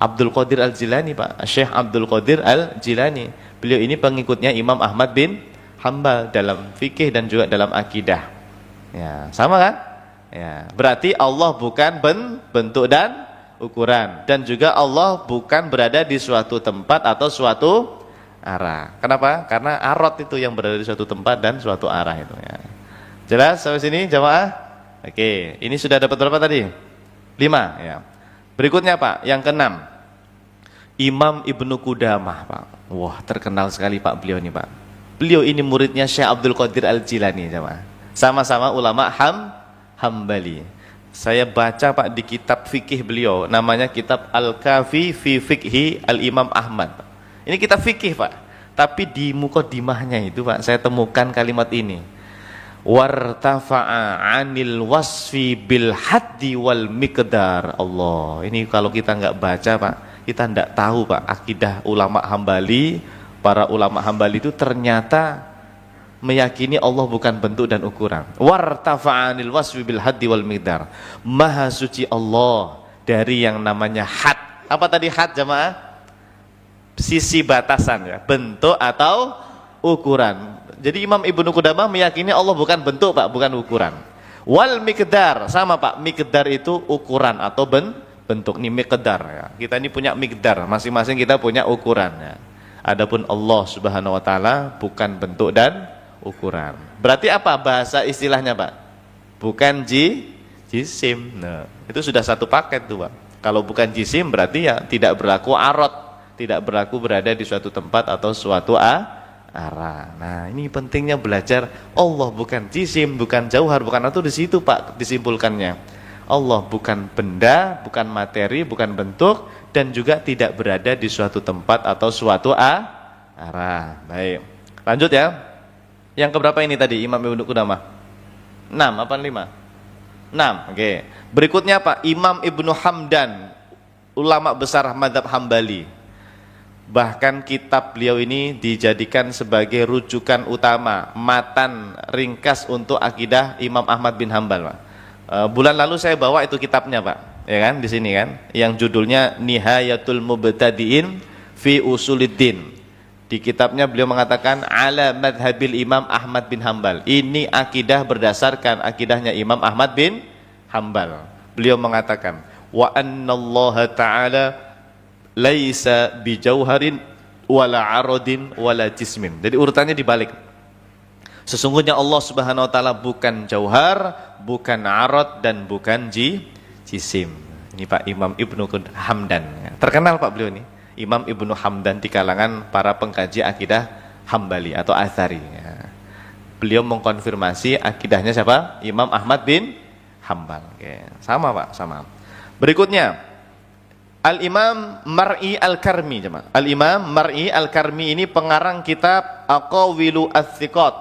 Abdul Qadir Al-Jilani Pak, Syekh Abdul Qadir Al-Jilani. Beliau ini pengikutnya Imam Ahmad bin Hambal dalam fikih dan juga dalam akidah. Ya, sama kan? Ya, berarti Allah bukan bentuk dan ukuran, dan juga Allah bukan berada di suatu tempat atau suatu arah. Kenapa? Karena arad itu yang berada di suatu tempat dan suatu arah itu ya. Jelas sampai sini jamaah? Oke, ini sudah dapat berapa tadi? 5 ya. Berikutnya Pak, yang keenam, Imam Ibnu Qudamah Pak. Wah terkenal sekali Pak beliau ini Pak. Beliau ini muridnya Syekh Abdul Qadir Al-Jilani jamaah. Sama-sama ulama Hambali. Saya baca Pak di kitab fikih beliau, namanya kitab Al-Kafi fi Fikhi Al-Imam Ahmad. Ini kitab fikih Pak. Tapi di muqaddimahnya itu Pak, saya temukan kalimat ini. Wartafa'a 'anil wasfi bil haddi wal miqdar. Allah. Ini kalau kita nggak baca Pak, kita tidak tahu Pak, akidah ulama Hambali, para ulama Hambali itu ternyata meyakini Allah bukan bentuk dan ukuran. Wartafa'anil wasfi bil haddi wal miqdar. Maha suci Allah dari yang namanya had. Apa tadi had jamaah? Sisi batasan ya, bentuk atau ukuran. Jadi Imam Ibnu Qudamah meyakini Allah bukan bentuk Pak, bukan ukuran. Wal miqdar, sama Pak, miqdar itu ukuran atau bentuk. Nih miqdar ya. Kita ini punya miqdar, masing-masing kita punya ukuran ya. Adapun Allah Subhanahu wa taala bukan bentuk dan ukuran. Berarti apa bahasa istilahnya Pak? Bukan jisim. Nah, itu sudah satu paket tuh Pak. Kalau bukan jisim berarti ya tidak berlaku arad, tidak berlaku berada di suatu tempat atau suatu arah. Nah, ini pentingnya belajar Allah bukan jisim, bukan jauhar, bukan itu di situ Pak disimpulkannya. Allah bukan benda, bukan materi, bukan bentuk, dan juga tidak berada di suatu tempat atau suatu arah. Baik. Lanjut ya. Yang keberapa ini tadi Imam Ibnu Qudamah? 6 apa 5? 6. Oke. Berikutnya Pak, Imam Ibnu Hamdan, ulama besar mazhab Hambali. Bahkan kitab beliau ini dijadikan sebagai rujukan utama, matan ringkas untuk akidah Imam Ahmad bin Hambal, Pak. Bulan lalu saya bawa itu kitabnya, Pak. Ya kan, di sini kan, yang judulnya Nihayatul Mubtadi'in fi Usuluddin. Di kitabnya beliau mengatakan ala madhabil Imam Ahmad bin Hambal. Ini akidah berdasarkan akidahnya Imam Ahmad bin Hambal. Beliau mengatakan wa annallaha ta'ala laisa bijauharin wala aradin wala jismin. Jadi urutannya dibalik. Sesungguhnya Allah Subhanahu wa taala bukan jauhar, bukan arad dan bukan jisim. Ini Pak Imam Ibnu Hamdan. Terkenal Pak beliau ini. Imam Ibnu Hamdan di kalangan para pengkaji akidah Hambali atau Atsari. Beliau mengkonfirmasi akidahnya siapa? Imam Ahmad bin Hambal. Oke. Sama Pak, sama. Berikutnya Al-Imam Mar'i Al-Karmi. Al-Imam Mar'i Al-Karmi ini pengarang kitab Aqawilu Ats-Tsiqat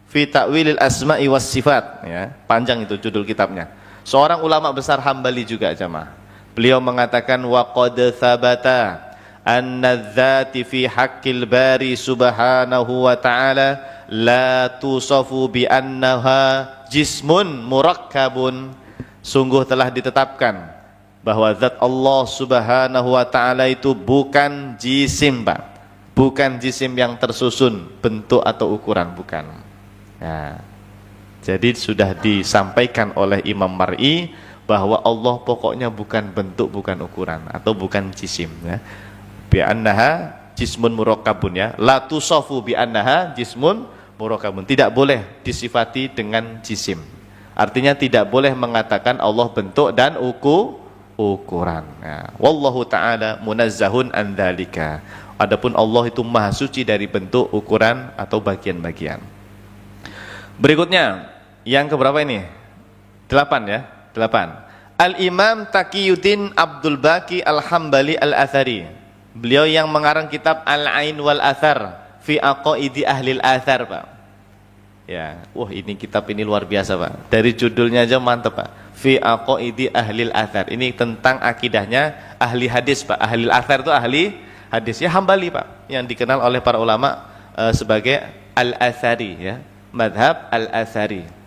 fi Ta'wilil Asma'i was Sifat. Ya, panjang itu judul kitabnya. Seorang ulama besar Hambali juga jamaah. Beliau mengatakan wa qad thabata anna dzati fi haqqil bari subhanahu wa ta'ala la tusafu bi annaha jismun murakkabun. Sungguh telah ditetapkan bahwa zat Allah Subhanahu wa taala itu bukan jisim, Pak. Bukan jisim yang tersusun bentuk atau ukuran, bukan. Nah, jadi sudah disampaikan oleh Imam Mar'i bahwa Allah pokoknya bukan bentuk, bukan ukuran atau bukan jisim ya. Bi annaha jismun murakkabun ya. La tusafu bi annaha jismun murakkabun. Tidak boleh disifati dengan jisim. Artinya tidak boleh mengatakan Allah bentuk dan ukuran. Ya. Wallahu taala munazzahun an dzalika. Adapun Allah itu maha suci dari bentuk, ukuran atau bagian-bagian. Berikutnya yang keberapa ini? 8 ya. 8. Al-Imam Taqiyuddin Abdul Baqi Al-Hambali Al-Athari. Beliau yang mengarang kitab Al-Ain wal Athar fi Aqaidi Ahlil Athar, Pak. Ya, wah ini kitab ini luar biasa, Pak. Dari judulnya aja mantap, Pak. Fi Aqaidi Ahlil Athar. Ini tentang akidahnya ahli hadis, Pak. Ahlil Athar itu ahli hadis ya, Hambali, Pak, yang dikenal oleh para ulama sebagai Al-Athari ya, madhab Al-Athari.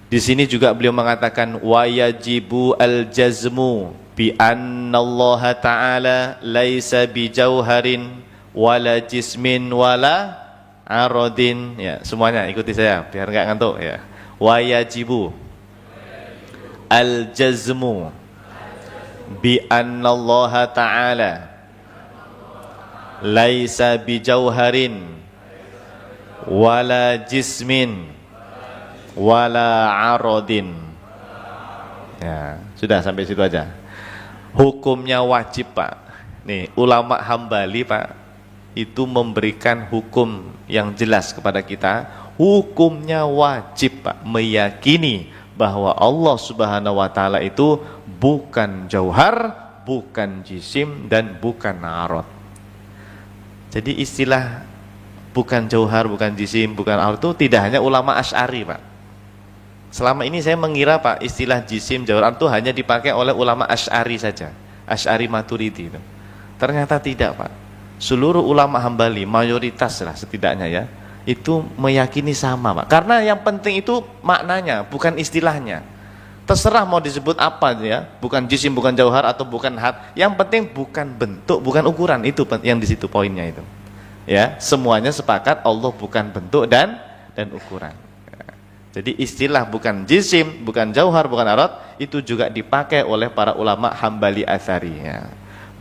Di sini juga beliau mengatakan wa yajibu al-jazmu bi annallaha ta'ala laisa bijauharin wala jismin wala aradin. Ya, semuanya ikuti saya biar enggak ngantuk ya. Wa yajibu al-jazmu bi annallaha ta'ala laisa bijauharin wala jismin wala aradin. Ya, sudah sampai situ aja. Hukumnya wajib, Pak. Nih, ulama Hambali, Pak, itu memberikan hukum yang jelas kepada kita. Hukumnya wajib, Pak, meyakini bahwa Allah Subhanahu wa taala itu bukan jauhar, bukan jisim dan bukan arad. Jadi istilah bukan jauhar, bukan jisim, bukan arad itu tidak hanya ulama Asy'ari, Pak. Selama ini saya mengira, Pak, istilah jisim, jauhar itu hanya dipakai oleh ulama Asy'ari saja, Asy'ari Maturidi itu. Ternyata tidak, Pak. Seluruh ulama Hambali, mayoritas lah setidaknya ya, itu meyakini sama, Pak. Karena yang penting itu maknanya, bukan istilahnya. Terserah mau disebut apa ya, bukan jisim, bukan jauhar atau bukan had. Yang penting bukan bentuk, bukan ukuran, itu yang di situ poinnya itu. Ya, semuanya sepakat Allah bukan bentuk dan ukuran. Jadi istilah bukan jisim, bukan jauhar, bukan arad itu juga dipakai oleh para ulama Hambali Atsari ya.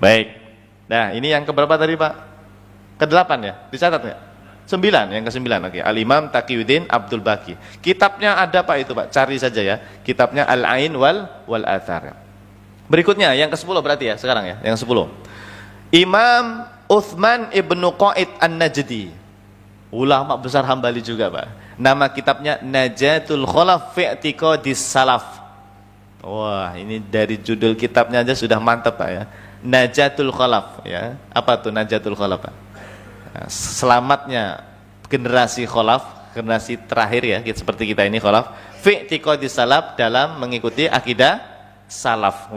Baik. Nah, ini yang keberapa tadi, Pak? Ke-8 ya? Dicatat enggak? 9, yang ke-9. Oke. Al-Imam Taqiyuddin Abdul Baqi. Kitabnya ada Pak itu, Pak. Cari saja ya. Kitabnya Al-Ain wal Athar. Berikutnya yang ke-10 berarti ya sekarang ya, yang 10. Imam Utsman Ibnu Qaid An-Najdi. Ulama besar Hambali juga, Pak. Nama kitabnya Najatul Khalaf fi I'tiqadis Salaf. Wah, ini dari judul kitabnya aja sudah mantap, Pak ya. Najatul Khalaf ya. Apa tuh Najatul Khalaf, Pak? Selamatnya generasi khalaf, generasi terakhir ya, seperti kita ini khalaf, fi i'tiqadi salaf, dalam mengikuti akidah salaf.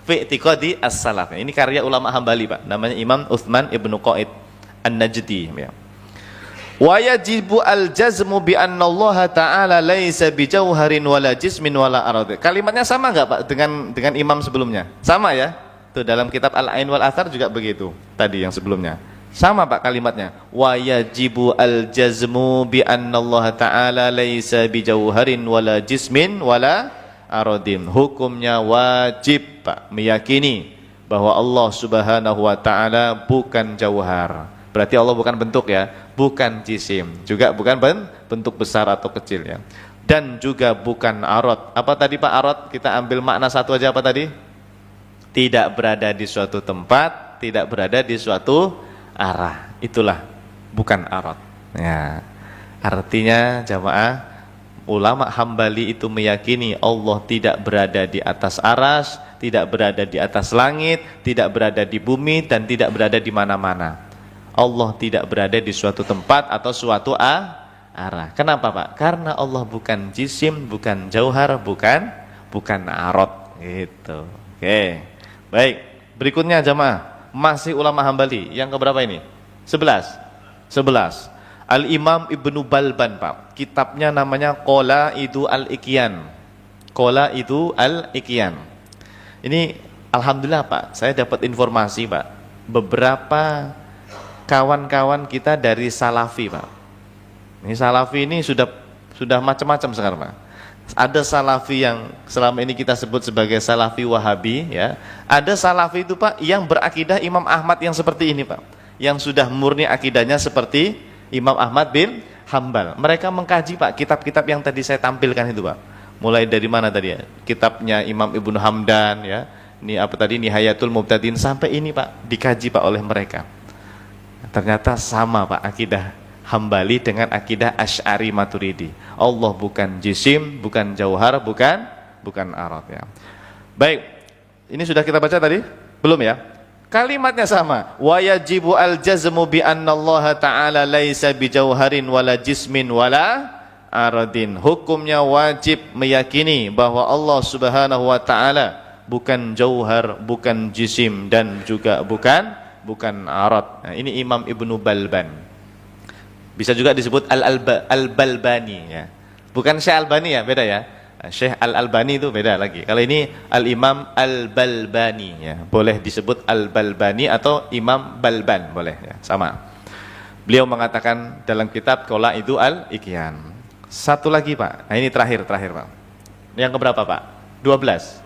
Fi i'tiqadi as-salaf. Ini karya ulama Hambali, Pak. Namanya Imam Utsman Ibnu Qaid An-Najdi ya. Wa yajibu al-jazmu bi anna Allah Ta'ala laisa bi jauharin wala jismin wala arad. Kalimatnya sama enggak, Pak, dengan imam sebelumnya? Sama ya? Tuh dalam kitab Al-Ain wal Athar juga begitu. Tadi yang sebelumnya. Sama, Pak, kalimatnya. Wa yajibu al-jazmu bi anna Allah Ta'ala laisa bi jauharin wala jismin wala aradin. Hukumnya wajib, Pak, meyakini bahwa Allah Subhanahu wa taala bukan jauhar. Berarti Allah bukan bentuk ya, bukan jisim, juga bukan bentuk besar atau kecil ya. Dan juga bukan arad. Apa tadi, Pak, arad? Kita ambil makna satu aja, apa tadi? Tidak berada di suatu tempat, tidak berada di suatu arah, itulah bukan arad ya. Artinya jamaah, ulama Hambali itu meyakini Allah tidak berada di atas aras, tidak berada di atas langit, tidak berada di bumi, dan tidak berada di mana-mana. Allah tidak berada di suatu tempat atau suatu arah. Kenapa, Pak? Karena Allah bukan jisim, bukan jauhar, bukan arad gitu. Oke. Baik, berikutnya jamaah, masih ulama Hambali yang keberapa ini? 11. Al-Imam Ibnu Balban, Pak. Kitabnya namanya Qalaidu Al-Iqyan. Qalaidu Al-Iqyan. Ini alhamdulillah, Pak, saya dapat informasi, Pak. Beberapa kawan-kawan kita dari Salafi, Pak. Ini Salafi ini sudah macam-macam sekarang, Pak. Ada Salafi yang selama ini kita sebut sebagai Salafi Wahabi ya. Ada Salafi itu, Pak, yang berakidah Imam Ahmad yang seperti ini, Pak. Yang sudah murni akidahnya seperti Imam Ahmad bin Hambal. Mereka mengkaji, Pak, kitab-kitab yang tadi saya tampilkan itu, Pak. Mulai dari mana tadi ya? Kitabnya Imam Ibnu Hamdan ya. Ini apa tadi? Nihayatul Mubtadin, sampai ini, Pak, dikaji, Pak, oleh mereka. Ternyata sama, Pak, akidah Hambali dengan akidah Asy'ari Maturidi. Allah bukan jisim, bukan jauhar, bukan arad ya. Baik, ini sudah kita baca tadi? Belum ya? Kalimatnya sama. Wa yajibu al-jazmu bi anna Allah Ta'ala laisa bi jauharin wala jismin wala aradin. Hukumnya wajib meyakini bahwa Allah Subhanahu wa taala bukan jauhar, bukan jisim, dan juga bukan arad. Nah, ini Imam Ibnu Balban. Bisa juga disebut Al-Balbani ya. Bukan Syekh Albani ya, beda ya. Syekh Al-Albani itu beda lagi. Kalau ini Al-Imam Al-Balbani ya. Boleh disebut Al-Balbani atau Imam Balban, boleh ya, sama. Beliau mengatakan dalam kitab Qalaidu Al-Iqyan. Satu lagi, Pak. Nah, ini terakhir, Pak. Yang keberapa, Pak? 12.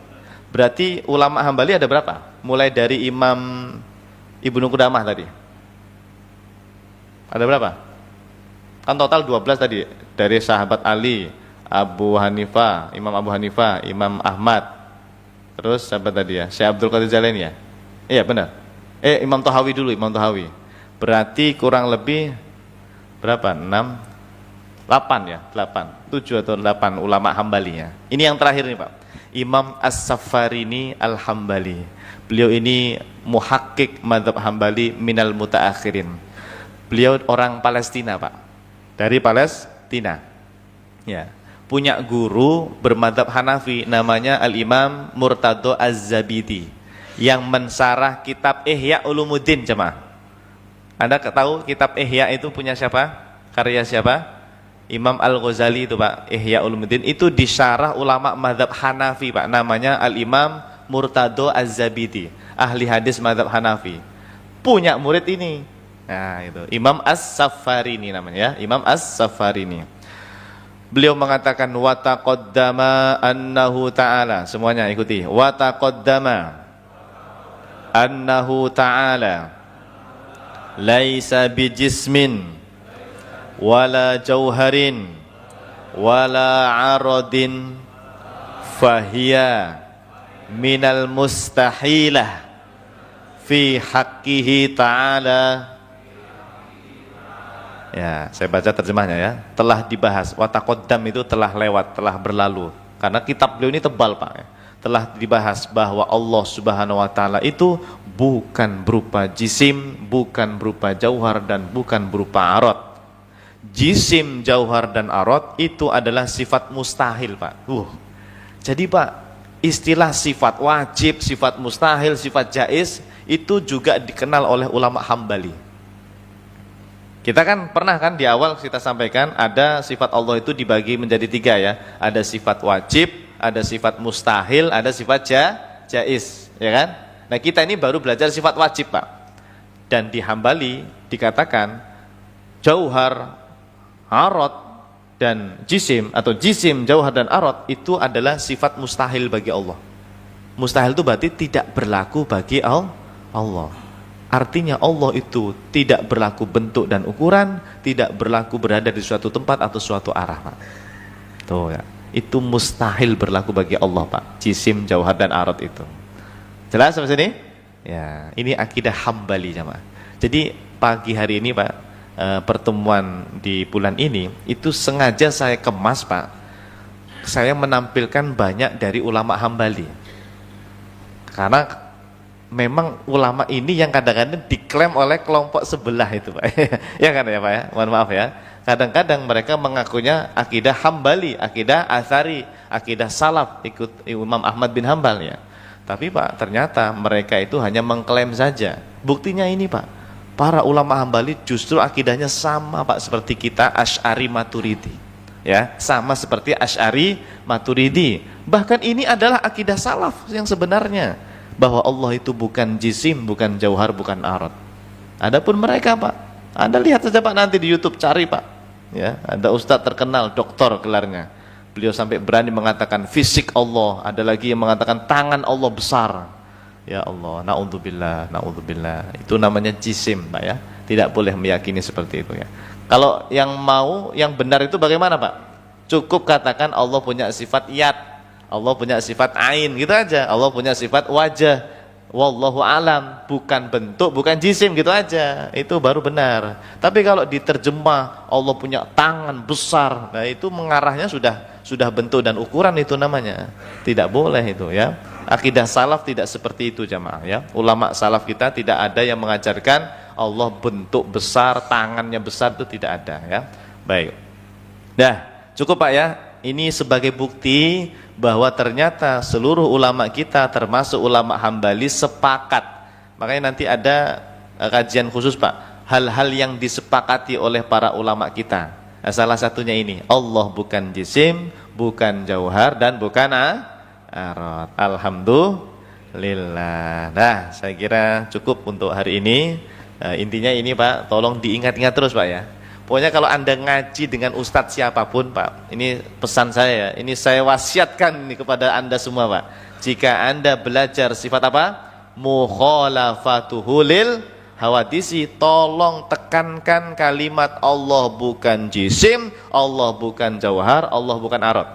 Berarti ulama Hambali ada berapa? Mulai dari Imam Ibnu Qudamah tadi. Ada berapa? Kan total 12 tadi, dari sahabat Ali, Abu Hanifah, Imam Abu Hanifah, Imam Ahmad. Terus siapa tadi ya? Syekh Abdul Qadir Jailani ya? Iya benar. Imam Tahawi dulu, Imam Tahawi. Berarti kurang lebih berapa? 6, 8 ya? 8, 7 atau 8 ulama Hambali ya. Ini yang terakhir nih, Pak. Imam As-Safarini Al-Hambali. Beliau ini muhakkik mazhab Hambali minal mutaakhirin. Beliau orang Palestina, Pak. Dari Palestina ya, punya guru bermadzhab Hanafi namanya Al-Imam Murtado Az-Zabidi yang mensarah kitab Ihya Ulumuddin. Jemaah, Anda tahu kitab Ihya itu punya siapa? Karya siapa? Imam Al-Ghazali itu Pak, Ihya Ulumuddin, itu disyarah ulama mazhab Hanafi Pak, namanya Al-Imam Murtado Az-Zabidi, ahli hadis mazhab Hanafi. Punya murid ini. Nah, itu Imam As-Safarini namanya ya, Imam As-Safarini. Beliau mengatakan wa taqaddama annahu ta'ala, semuanya ikuti. Wa taqaddama annahu ta'ala laisa bijismin wala jauharin wala aradin fahiya minal mustahilah fi haqqihi ta'ala. Ya, saya baca terjemahnya ya. Telah dibahas, wa taqaddam itu telah lewat, telah berlalu. Karena kitab beliau ini tebal Pak ya. Telah dibahas bahwa Allah Subhanahu wa taala itu bukan berupa jisim, bukan berupa jauhar, dan bukan berupa arad. Jisim, jauhar, dan arad itu adalah sifat mustahil Pak. Jadi Pak, istilah sifat wajib, sifat mustahil, sifat jaiz itu juga dikenal oleh ulama Hambali. Kita kan pernah kan di awal kita sampaikan ada sifat Allah itu dibagi menjadi 3 ya. Ada sifat wajib, ada sifat mustahil, ada sifat jaiz, ya kan? Nah, kita ini baru belajar sifat wajib Pak. Dan di Hambali dikatakan jauhar, arad, dan jisim atau jisim, jauhar, dan arad itu adalah sifat mustahil bagi Allah. Mustahil itu berarti tidak berlaku bagi Allah. Artinya Allah itu tidak berlaku bentuk dan ukuran, tidak berlaku berada di suatu tempat atau suatu arah Pak. Tuh ya, itu mustahil berlaku bagi Allah Pak. Jisim, jauhar, dan arad itu. Jelas sampai sini? Ya, ini akidah Hambali jamaah. Jadi pagi hari ini Pak, pertemuan di bulan ini itu sengaja saya kemas Pak. Saya menampilkan banyak dari ulama Hambali. Karena memang ulama ini yang kadang-kadang diklaim oleh kelompok sebelah itu Pak. Ya kan ya Pak ya, mohon maaf ya. Kadang-kadang mereka mengakunya akidah Hambali, akidah Atsari, akidah Salaf, ikut Imam Ahmad bin Hambal ya. Tapi Pak, ternyata mereka itu hanya mengklaim saja. Buktinya ini Pak, para ulama Hambali justru akidahnya sama Pak seperti kita Asy'ari Maturidi. Ya, sama seperti Asy'ari Maturidi. Bahkan ini adalah akidah Salaf yang sebenarnya, bahwa Allah itu bukan jisim, bukan jauhar, bukan arad. Adapun mereka Pak, Anda lihat saja Pak nanti di YouTube, cari Pak. Ya, ada ustadz terkenal, doktor gelarnya. Beliau sampai berani mengatakan fisik Allah, ada lagi yang mengatakan tangan Allah besar. Ya Allah, naudzubillah, naudzubillah. Itu namanya jisim Pak ya. Tidak boleh meyakini seperti itu ya. Kalau yang mau, yang benar itu bagaimana Pak? Cukup katakan Allah punya sifat yad, Allah punya sifat ain, gitu aja. Allah punya sifat wajah, wallahu alam, bukan bentuk, bukan jisim, gitu aja. Itu baru benar. Tapi kalau diterjemah Allah punya tangan besar, nah itu mengarahnya sudah bentuk dan ukuran, itu namanya. Tidak boleh itu ya. Akidah salaf tidak seperti itu jamaah ya. Ulama salaf kita tidak ada yang mengajarkan Allah bentuk besar, tangannya besar, itu tidak ada ya. Baik. Dah, cukup Pak ya. Ini sebagai bukti bahwa ternyata seluruh ulama kita termasuk ulama Hambali sepakat. Makanya nanti ada kajian khusus Pak, hal-hal yang disepakati oleh para ulama kita. Nah, salah satunya ini, Allah bukan jisim, bukan jauhar, dan bukan arad. Alhamdulillah. Nah, saya kira cukup untuk hari ini. Intinya ini Pak, tolong diingat-ingat terus Pak ya. Pokoknya kalau Anda ngaji dengan ustadz siapapun Pak, ini pesan saya ya, ini saya wasiatkan ini kepada Anda semua Pak. Jika Anda belajar sifat apa? Mukhalafatuhu lil hawadisi, tolong tekankan kalimat Allah bukan jisim, Allah bukan jauhar, Allah bukan arad.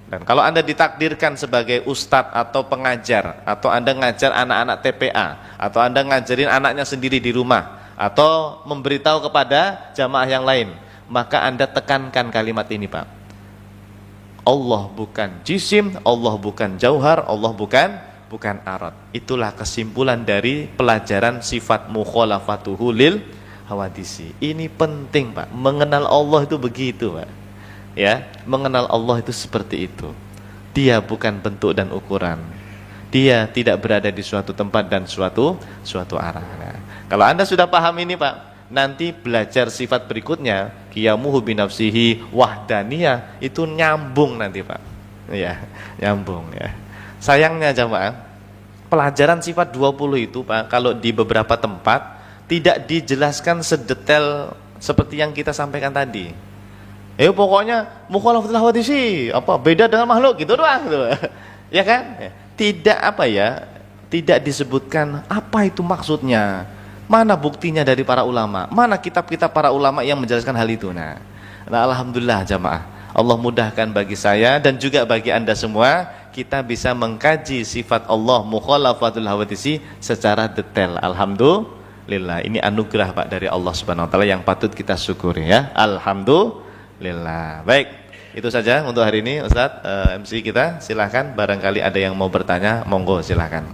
Dan kalau Anda ditakdirkan sebagai ustadz atau pengajar, atau Anda ngajar anak-anak TPA, atau Anda ngajarin anaknya sendiri di rumah, atau memberitahu kepada jamaah yang lain, maka Anda tekankan kalimat ini Pak. Allah bukan jisim, Allah bukan jauhar, Allah bukan arad. Itulah kesimpulan dari pelajaran sifat mukhalafatuhu lil hawadisi. Ini penting Pak, mengenal Allah itu begitu Pak. Ya, mengenal Allah itu seperti itu. Dia bukan bentuk dan ukuran. Dia tidak berada di suatu tempat dan suatu arah. Nah, kalau Anda sudah paham ini Pak, nanti belajar sifat berikutnya, qiyamuhu binafsihi wahdaniyah, itu nyambung nanti Pak. Ya, nyambung ya. Sayangnya jamaah, pelajaran sifat 20 itu Pak, kalau di beberapa tempat tidak dijelaskan sedetail seperti yang kita sampaikan tadi. Pokoknya mukhalafatul hawadisi, apa beda dengan makhluk gitu doang gitu. Ya kan? Tidak tidak disebutkan apa itu maksudnya. Mana buktinya dari para ulama? Mana kitab-kitab para ulama yang menjelaskan hal itu? Nah, alhamdulillah jamaah, Allah mudahkan bagi saya dan juga bagi Anda semua, kita bisa mengkaji sifat Allah mukhalafatul hawadisi secara detail. Alhamdulillah, ini anugerah Pak dari Allah Subhanahu wa taala yang patut kita syukuri ya. Alhamdulillah. Baik, itu saja untuk hari ini Ustadz. MC kita silahkan, barangkali ada yang mau bertanya, monggo silahkan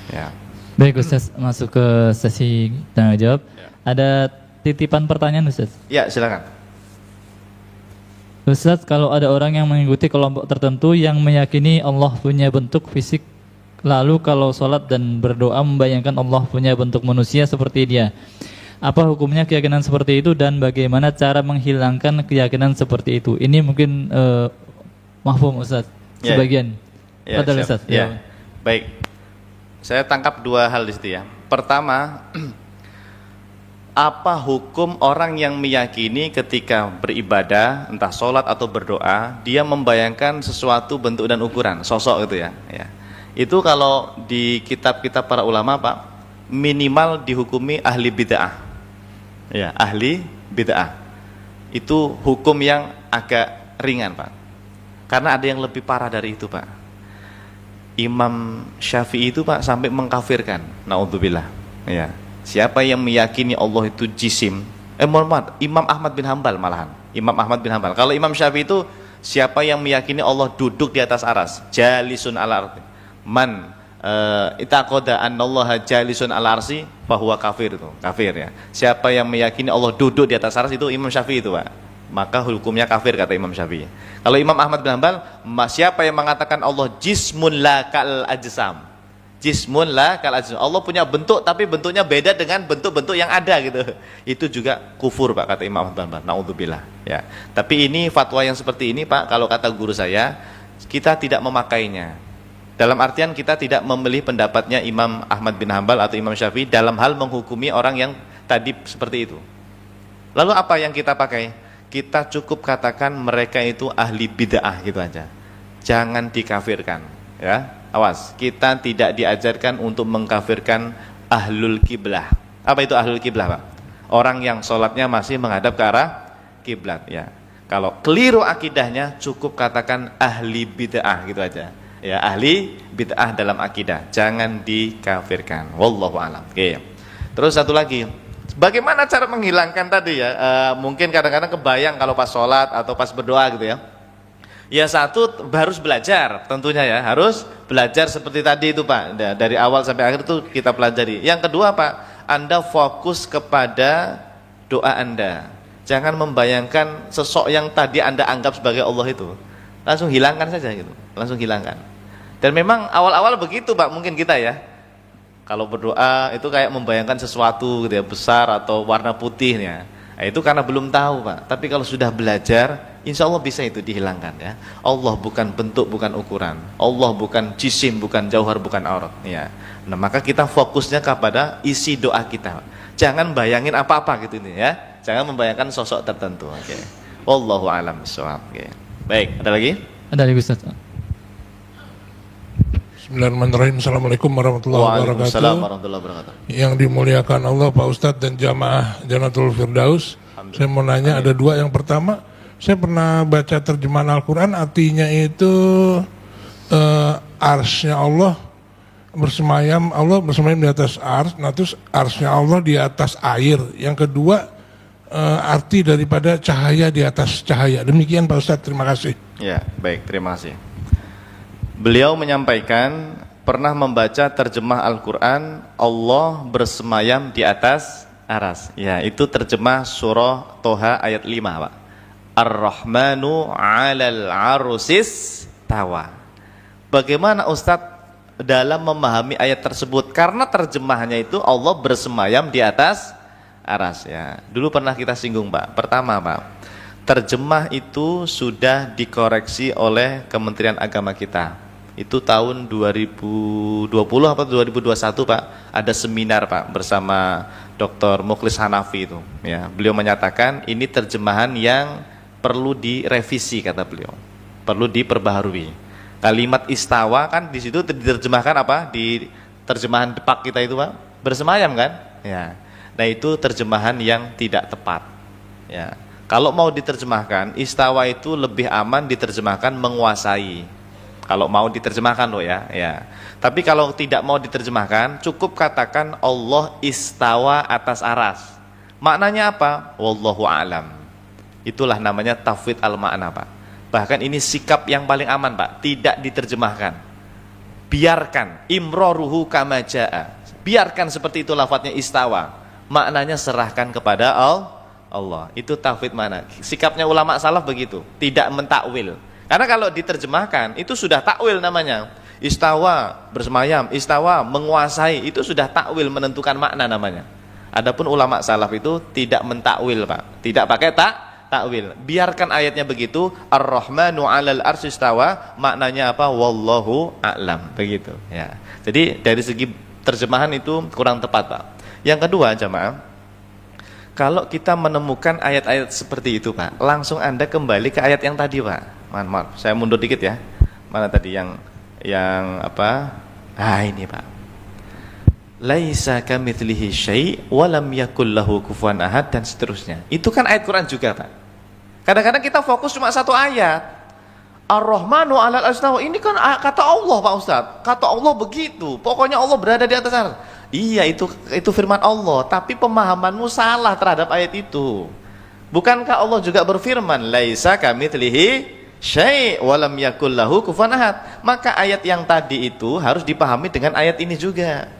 ya. Baik Ustaz, masuk ke sesi tanya jawab. Ada titipan pertanyaan Ustaz? Ya, silakan. Ustaz, kalau ada orang yang mengikuti kelompok tertentu yang meyakini Allah punya bentuk fisik, lalu kalau sholat dan berdoa membayangkan Allah punya bentuk manusia seperti dia, apa hukumnya keyakinan seperti itu dan bagaimana cara menghilangkan keyakinan seperti itu? Ini mungkin mahfum Ustaz, sebagian. Padahal Ustaz. Ya. Baik. Saya tangkap dua hal di situ ya. Pertama, apa hukum orang yang meyakini ketika beribadah, entah sholat atau berdoa, dia membayangkan sesuatu bentuk dan ukuran, sosok gitu ya. Itu kalau di kitab-kitab para ulama Pak, minimal dihukumi ahli bid'ah. Ya, ahli bid'ah. Itu hukum yang agak ringan Pak. Karena ada yang lebih parah dari itu Pak. Imam Syafi'i itu Pak sampai mengkafirkan, naudzubillah. Ya. Siapa yang meyakini Allah itu jisim? Imam Ahmad bin Hambal malahan. Imam Ahmad bin Hambal. Kalau Imam Syafi'i itu siapa yang meyakini Allah duduk di atas aras, jalisun ala arsi. Man itaqada annallaha jalisun ala arsi fahuwa kafir itu. Kafir ya. Siapa yang meyakini Allah duduk di atas aras itu Imam Syafi'i itu Pak. Maka hukumnya kafir kata Imam Syafi'i. Kalau Imam Ahmad bin Hanbal, siapa yang mengatakan Allah jismun la kal ajsam, jismun la kal ajsam, Allah punya bentuk tapi bentuknya beda dengan bentuk-bentuk yang ada gitu, itu juga kufur Pak kata Imam Ahmad bin Hanbal. Naudzubillah ya. Tapi ini fatwa yang seperti ini Pak, kalau kata guru saya, kita tidak memakainya. Dalam artian kita tidak membeli pendapatnya Imam Ahmad bin Hanbal atau Imam Syafi'i dalam hal menghukumi orang yang tadi seperti itu. Lalu apa yang kita pakai? Kita cukup katakan mereka itu ahli bid'ah gitu aja. Jangan dikafirkan ya. Awas, kita tidak diajarkan untuk mengkafirkan ahlul kiblah. Apa itu ahlul kiblah Pak? Orang yang sholatnya masih menghadap ke arah kiblat ya. Kalau keliru akidahnya cukup katakan ahli bid'ah gitu aja. Ya, ahli bid'ah dalam akidah. Jangan dikafirkan. Wallahu a'lam. Oke. Terus satu lagi, bagaimana cara menghilangkan tadi ya? Mungkin kadang-kadang kebayang kalau pas sholat atau pas berdoa gitu ya. Ya satu, harus belajar tentunya ya, harus belajar seperti tadi itu Pak. Dari awal sampai akhir itu kita pelajari. Yang kedua Pak, Anda fokus kepada doa Anda. Jangan membayangkan sosok yang tadi Anda anggap sebagai Allah itu. Langsung hilangkan saja gitu, langsung hilangkan. Dan memang awal-awal begitu Pak, mungkin kita ya. Kalau berdoa itu kayak membayangkan sesuatu gitu ya, besar atau warna putihnya. Nah, itu karena belum tahu Pak. Tapi kalau sudah belajar, insya Allah bisa itu dihilangkan ya. Allah bukan bentuk, bukan ukuran. Allah bukan jisim, bukan jauhar, bukan aurat. Ya. Nah maka kita fokusnya kepada isi doa kita. Jangan bayangin apa-apa gitu ini ya. Jangan membayangkan sosok tertentu. Oke. Wallahu a'lam bishawab. Oke. Baik, ada lagi? Ada lagi Ustaz. Bismillahirrahmanirrahim. Assalamualaikum warahmatullahi wabarakatuh. Waalaikumsalam warahmatullahi wabarakatuh. Yang dimuliakan Allah Pak Ustadz dan jamaah Jannatul Firdaus. Saya mau nanya ada dua. Yang pertama, saya pernah baca terjemahan Al-Quran, artinya itu arsnya Allah bersemayam di atas ars, nah terus arsnya Allah di atas air. Yang kedua, arti daripada cahaya di atas cahaya. Demikian Pak Ustadz, terima kasih. Ya, baik, terima kasih. Beliau menyampaikan pernah membaca terjemah Al-Quran Allah bersemayam di atas aras. Ya, itu terjemah surah Toha ayat 5 Pak. Ar-Rahmanu 'alal 'arsis tawa. Bagaimana Ustadz dalam memahami ayat tersebut? Karena terjemahnya itu Allah bersemayam di atas aras ya. Dulu pernah kita singgung Pak. Pertama Pak, terjemah itu sudah dikoreksi oleh Kementerian Agama kita. Itu tahun 2020 atau 2021 Pak, ada seminar Pak bersama Dr. Mukhlis Hanafi itu ya. Beliau menyatakan ini terjemahan yang perlu direvisi kata beliau. Perlu diperbaharui. Kalimat istawa kan di situ diterjemahkan apa? Di terjemahan Depak kita itu Pak, bersemayam kan? Ya. Nah, itu terjemahan yang tidak tepat. Ya. Kalau mau diterjemahkan, istawa itu lebih aman diterjemahkan menguasai. Kalau mau diterjemahkan loh ya, ya. Tapi kalau tidak mau diterjemahkan, cukup katakan Allah istawa atas aras. Maknanya apa? Wallahu a'lam. Itulah namanya tafwid al-ma'na Pak. Bahkan ini sikap yang paling aman Pak, tidak diterjemahkan. Biarkan imroruhu kama jaa. Biarkan seperti itu lafadznya istawa. Maknanya serahkan kepada Allah. Itu tafwid mana? Sikapnya ulama salaf begitu, tidak mentakwil. Karena kalau diterjemahkan itu sudah takwil namanya. Istawa bersemayam, istawa menguasai, itu sudah takwil menentukan makna namanya. Adapun ulama salaf itu tidak mentakwil Pak, tidak pakai takwil. Biarkan ayatnya begitu, Ar-Rahmanu 'alal arsy istawa, maknanya apa? Wallahu a'lam, begitu ya. Jadi dari segi terjemahan itu kurang tepat Pak. Yang kedua jamaah, kalau kita menemukan ayat-ayat seperti itu Pak, langsung Anda kembali ke ayat yang tadi Pak. Maaf, saya mundur dikit ya. Mana tadi yang apa? Ah ini Pak. Laisa kamitslihi syai' wa lam yakul lahu kufuwan ahad dan seterusnya. Itu kan ayat Quran juga Pak. Kadang-kadang kita fokus cuma satu ayat. Ar-Rahmanu 'alal arsy istawa. Ini kan kata Allah Pak Ustaz. Kata Allah begitu. Pokoknya Allah berada di atas arsy. Iya, itu firman Allah, tapi pemahamanmu salah terhadap ayat itu. Bukankah Allah juga berfirman, laisa kamitslihi syai' wa lam yakul lahu kufuwan ahad. Maka ayat yang tadi itu harus dipahami dengan ayat ini juga.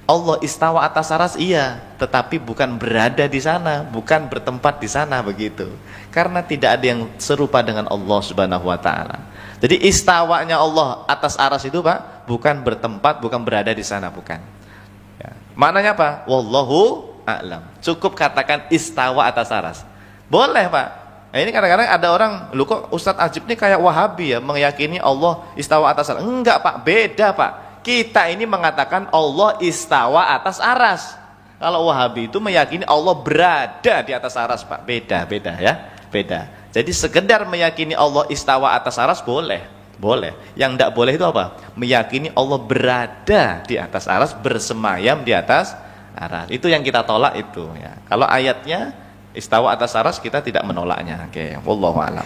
Allah istawa atas aras iya, tetapi bukan berada di sana, bukan bertempat di sana begitu. Karena tidak ada yang serupa dengan Allah Subhanahu wa taala. Jadi istawanya Allah atas aras itu Pak, bukan bertempat, bukan berada di sana, bukan. Ya. Maknanya apa? Wallahu a'lam. Cukup katakan istawa atas aras. Boleh Pak. Nah, ini kadang-kadang ada orang, lu kok Ustadz Ajib ini kayak Wahabi ya, meyakini Allah istawa atas aras. Enggak Pak, beda Pak. Kita ini mengatakan Allah istawa atas aras. Kalau Wahabi itu meyakini Allah berada di atas aras Pak. Beda ya, beda. Jadi sekedar meyakini Allah istawa atas aras boleh. Yang tidak boleh itu apa? Meyakini Allah berada di atas aras, bersemayam di atas aras. Itu yang kita tolak itu ya. Kalau ayatnya istawa atas aras kita tidak menolaknya. Oke, wallahu a'lam.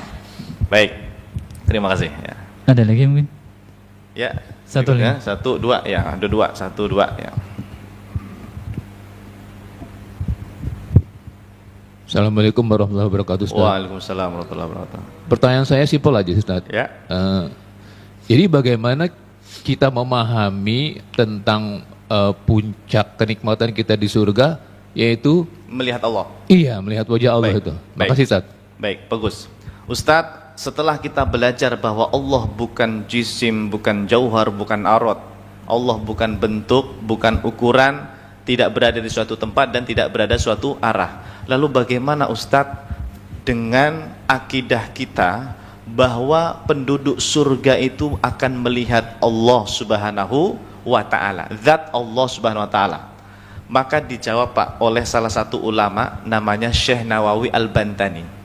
Baik. Terima kasih ya. Ada lagi mungkin? Ya. Satu ya, 1 2 ya, ada 2 1 2 ya. Assalamualaikum warahmatullahi wabarakatuh Ustaz. Waalaikumsalam warahmatullahi wabarakatuh. Pertanyaan saya simpel aja Ustaz. Ya. Jadi bagaimana kita memahami tentang puncak kenikmatan kita di surga, yaitu Melihat Allah. iya melihat wajah Allah. Baik. Itu. Baik. Makasih Ustaz. Baik, bagus. Ustadz, setelah kita belajar bahwa Allah bukan jisim, bukan jauhar, bukan arad, Allah bukan bentuk, bukan ukuran, tidak berada di suatu tempat dan tidak berada suatu arah. Lalu bagaimana Ustadz dengan akidah kita bahwa penduduk surga itu akan melihat Allah Subhanahu wa ta'ala, zat Allah Subhanahu wa ta'ala? Maka dijawab Pak oleh salah satu ulama namanya Syekh Nawawi Al-Bantani.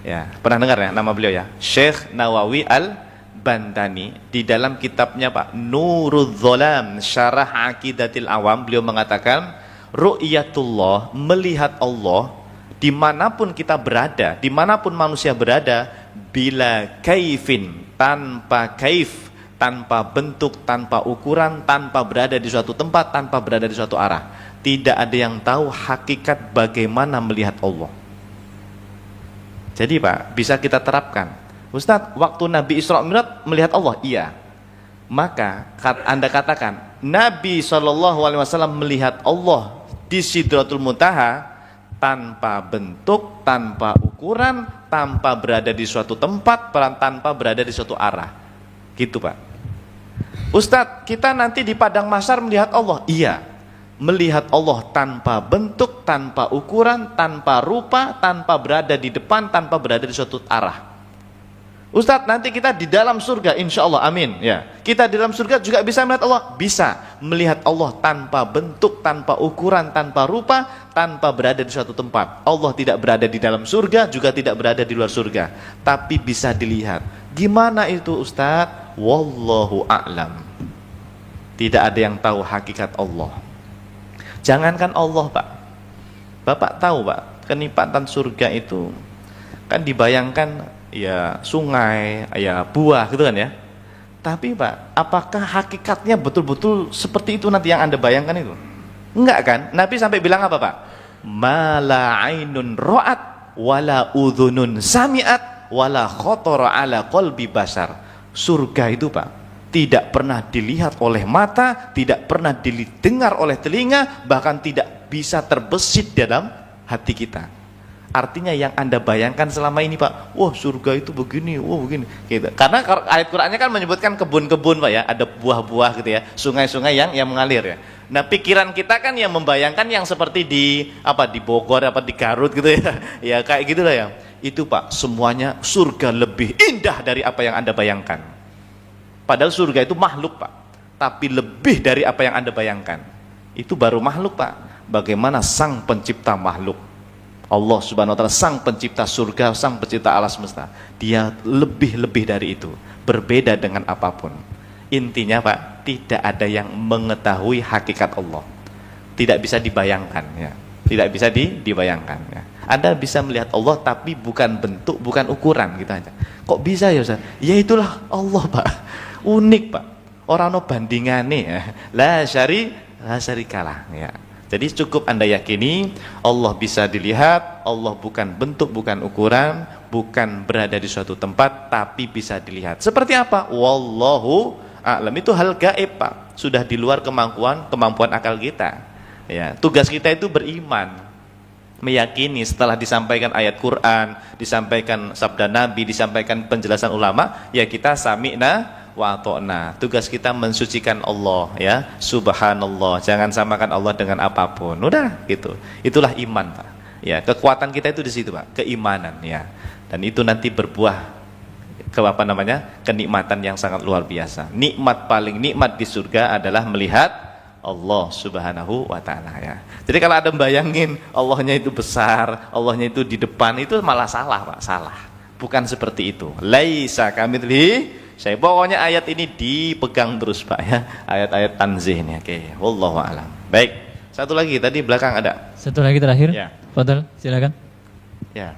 Ya, pernah dengar ya nama beliau ya? Syekh Nawawi Al-Bantani. Di dalam kitabnya Pak Nurudz Dzalam Syarah Aqidatil Awam, beliau mengatakan ru'yatullah, melihat Allah dimanapun kita berada, dimanapun manusia berada, bila kaifin, tanpa kaif, tanpa bentuk, tanpa ukuran, tanpa berada di suatu tempat, tanpa berada di suatu arah. Tidak ada yang tahu hakikat bagaimana melihat Allah. Jadi Pak, bisa kita terapkan. Ustadz, waktu Nabi Isra Mi'raj melihat Allah? Iya. Maka Anda katakan, Nabi SAW melihat Allah di Sidratul Muntaha tanpa bentuk, tanpa ukuran, tanpa berada di suatu tempat, tanpa berada di suatu arah. Gitu Pak. Ustadz, kita nanti di padang mahsyar melihat Allah? Iya. melihat Allah tanpa bentuk, tanpa ukuran, tanpa rupa, tanpa berada di depan, tanpa berada di suatu arah. Ustadz, nanti kita di dalam surga, insya Allah, amin. Ya, kita di dalam surga juga bisa melihat Allah, bisa melihat Allah tanpa bentuk, tanpa ukuran, tanpa rupa, tanpa berada di suatu tempat. Allah tidak berada di dalam surga, juga tidak berada di luar surga, tapi bisa dilihat. Gimana itu, Ustadz? Wallahu a'lam. Tidak ada yang tahu hakikat Allah. Jangankan Allah, Pak. Bapak tahu, Pak, kenikmatan surga itu kan dibayangkan ya sungai, ya buah gitu kan ya. Tapi Pak, apakah hakikatnya betul-betul seperti itu nanti yang Anda bayangkan itu? Enggak kan? Nabi sampai bilang apa, Pak? Mala ainun ra'at wala udhunun sami'at wala khatara ala qalbi basar. Surga itu, Pak, tidak pernah dilihat oleh mata, tidak pernah didengar oleh telinga, bahkan tidak bisa terbesit dalam hati kita. Artinya yang Anda bayangkan selama ini, Pak, wah surga itu begini, wah begini, gitu. Karena ayat Qur'annya kan menyebutkan kebun-kebun, Pak ya, ada buah-buah gitu ya, sungai-sungai yang mengalir ya. Nah, pikiran kita kan yang membayangkan yang seperti di Bogor, di Garut gitu ya, ya kayak gitulah ya. Itu, Pak, semuanya surga lebih indah dari apa yang Anda bayangkan. Padahal surga itu makhluk, Pak, tapi lebih dari apa yang Anda bayangkan. Itu baru makhluk, Pak. Bagaimana sang pencipta makhluk? Allah Subhanahu wa ta'ala, sang pencipta surga, sang pencipta alam semesta, dia lebih dari itu, berbeda dengan apapun. Intinya, Pak, tidak ada yang mengetahui hakikat Allah, tidak bisa dibayangkan ya, tidak bisa dibayangkan ya. Anda bisa melihat Allah tapi bukan bentuk, bukan ukuran gitu aja. Kok bisa ya, Ustaz? Ya itulah Allah, Pak, unik, Pak, orang no bandingane ya, la syarikalah ya. Jadi cukup Anda yakini Allah bisa dilihat, Allah bukan bentuk, bukan ukuran, bukan berada di suatu tempat, tapi bisa dilihat. Seperti apa? Wallahu a'lam. Itu hal gaib, Pak. Sudah di luar kemampuan akal kita. Ya, tugas kita itu beriman, meyakini setelah disampaikan ayat Quran, disampaikan sabda Nabi, disampaikan penjelasan ulama, ya kita sami'na wa ta'na. Tugas kita mensucikan Allah ya, subhanallah, jangan samakan Allah dengan apapun. Udah gitu. Itulah iman, Pak. Ya, kekuatan kita itu di situ, Pak, keimanan ya. Dan itu nanti berbuah kenikmatan yang sangat luar biasa. Nikmat paling nikmat di surga adalah melihat Allah Subhanahu wa ta'ala ya. Jadi kalau ada bayangin Allahnya itu besar, Allahnya itu di depan, itu malah salah, Pak, salah. Bukan seperti itu. Laisa kamitslihi. Saya pokoknya ayat ini dipegang terus, Pak ya, ayat-ayat tanzih ini. Oke, wallahu a'lam. Baik, satu lagi tadi belakang ada. Satu lagi terakhir. Ya. Fadal, silakan. Ya.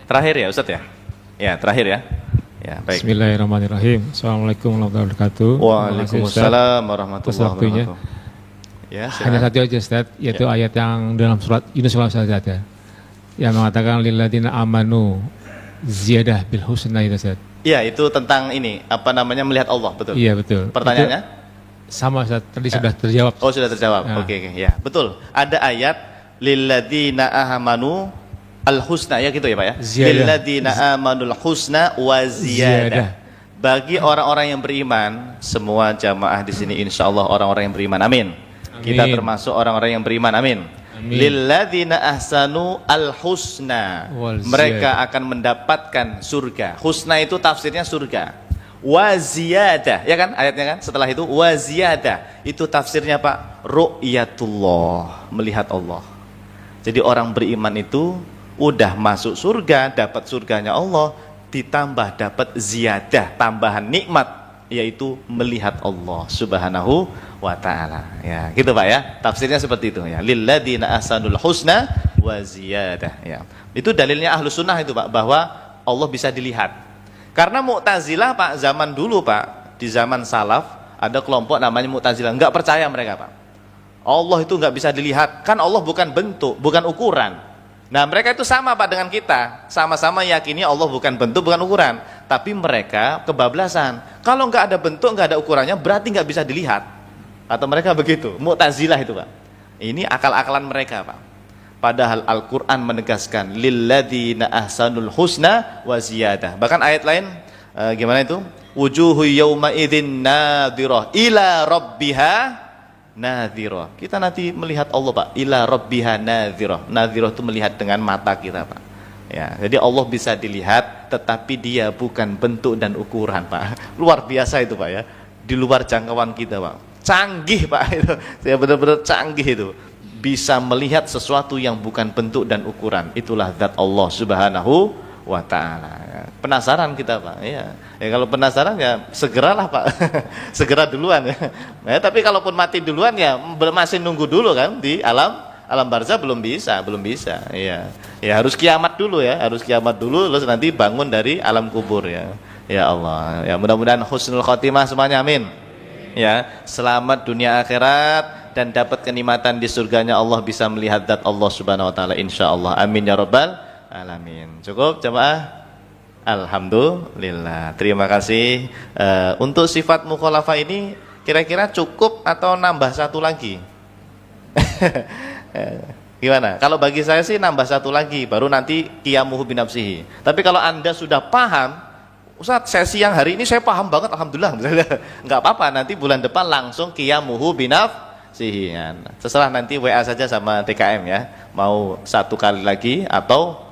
Terakhir ya, Ustaz ya. Ya, terakhir ya. Ya, baik. Bismillahirrahmanirrahim. Assalamualaikum warahmatullahi wabarakatuh. Waalaikumsalam warahmatullahi wabarakatuh. Ya, hanya satu aja, Ustaz, yaitu ayat yang dalam surat Yunus ada, yang mengatakan lilladina amanu ziyadah bil husna itu, Ustaz. Iya, itu tentang ini, melihat Allah, betul. Iya, betul. Pertanyaannya? Itu sama, Ustaz, tadi sudah terjawab. Oh, sudah terjawab. Oke, ya, betul. Ada ayat lilladzina amanu al husna ya gitu ya, Pak ya. Lilladzina amanul husna wa ziyadah. Bagi orang-orang yang beriman, semua jamaah di sini insyaallah orang-orang yang beriman. Amin. Kita termasuk orang-orang yang beriman. Amin. Lilladzina ahsanu al-husna, mereka akan mendapatkan surga. Husna itu tafsirnya surga. Wa ziyadah, ya kan ayatnya kan? Setelah itu wa ziyadah, itu tafsirnya, Pak, ru'yatullah, melihat Allah. Jadi orang beriman itu udah masuk surga, dapat surganya Allah, ditambah dapat ziyadah, tambahan nikmat, yaitu melihat Allah Subhanahu wa ta'ala ya, gitu, Pak ya, tafsirnya seperti itu ya, lilladzina ahsanul husna wa ziyadah ya. Itu dalilnya ahlu sunnah itu, Pak, bahwa Allah bisa dilihat. Karena Mu'tazilah, Pak, zaman dulu, Pak, di zaman salaf ada kelompok namanya Mu'tazilah, nggak percaya mereka, Pak, Allah itu nggak bisa dilihat, kan Allah bukan bentuk, bukan ukuran. Nah, mereka itu sama, Pak, dengan kita, sama-sama yakini Allah bukan bentuk, bukan ukuran, tapi mereka kebablasan. Kalau nggak ada bentuk, nggak ada ukurannya, berarti nggak bisa dilihat. Atau mereka begitu, Mu'tazilah itu, Pak. Ini akal-akalan mereka, Pak. Padahal Al-Quran menegaskan lilladzina ahsanul husna wa ziyadah. Bahkan ayat lain gimana itu? Wujuhu yawma idzin nadhirah ila rabbiha nadhirah. Kita nanti melihat Allah, Pak. Ila rabbiha nadhirah. Nadhirah itu melihat dengan mata kita, Pak. Ya, jadi Allah bisa dilihat, tetapi dia bukan bentuk dan ukuran, Pak. Luar biasa itu, Pak, ya. Di luar jangkauan kita, Pak. Canggih, Pak, itu. Saya benar-benar canggih itu. Bisa melihat sesuatu yang bukan bentuk dan ukuran. Itulah zat Allah Subhanahu wa ta'ala. Penasaran kita, Pak. Ya. Ya, kalau penasaran ya segeralah, Pak. Segera duluan ya. Ya, tapi kalaupun mati duluan ya masih nunggu dulu kan di alam barzah, belum bisa. Iya. Ya harus kiamat dulu ya, terus nanti bangun dari alam kubur ya. Ya Allah. Ya mudah-mudahan husnul khotimah semuanya, amin. Ya, selamat dunia akhirat dan dapat kenikmatan di surganya Allah, bisa melihat zat Allah Subhanahu wa taala insyaallah. Amin ya rabbal alamin. Cukup jemaah? Alhamdulillah. Terima kasih. Untuk sifat mukhalafah ini kira-kira cukup atau nambah satu lagi? Gimana? Kalau bagi saya sih nambah satu lagi, baru nanti qiyamuhu binafsihi. Tapi kalau Anda sudah paham, Ustaz, sesi yang hari ini saya paham banget, alhamdulillah. Enggak apa-apa, nanti bulan depan langsung qiyamuhu binafsihi. Terserah nanti WA saja sama TKM ya. Mau satu kali lagi atau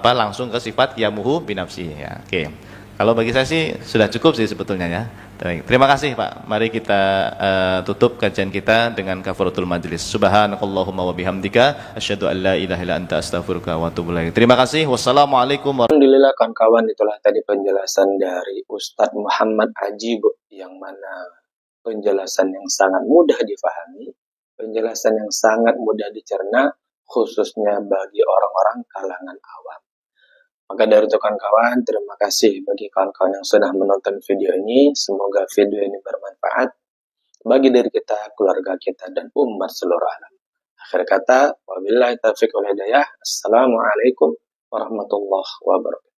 langsung ke sifat qiyamuhu binafsihi ya. Oke. Kalau bagi saya sih sudah cukup sih sebetulnya ya. Terima kasih Pak. Mari kita tutup kajian kita dengan kafaratul majlis. Subhanakallahumma wa bihamdika asyhadu an la ilaha illa anta astaghfiruka wa atubu ilaik. Terima kasih. Wassalamualaikum warahmatullahi wabarakatuh. Alhamdulillah kawan-kawan, itulah tadi penjelasan dari Ustadz Muhammad Ajib, yang mana penjelasan yang sangat mudah difahami, penjelasan yang sangat mudah dicerna, khususnya bagi orang-orang kalangan awam. Maka dari itu kawan-kawan, terima kasih bagi kawan-kawan yang sudah menonton video ini. Semoga video ini bermanfaat bagi diri kita, keluarga kita, dan umat seluruh alam. Akhir kata, wabillahi taufiq wal hidayah. Assalamualaikum warahmatullahi wabarakatuh.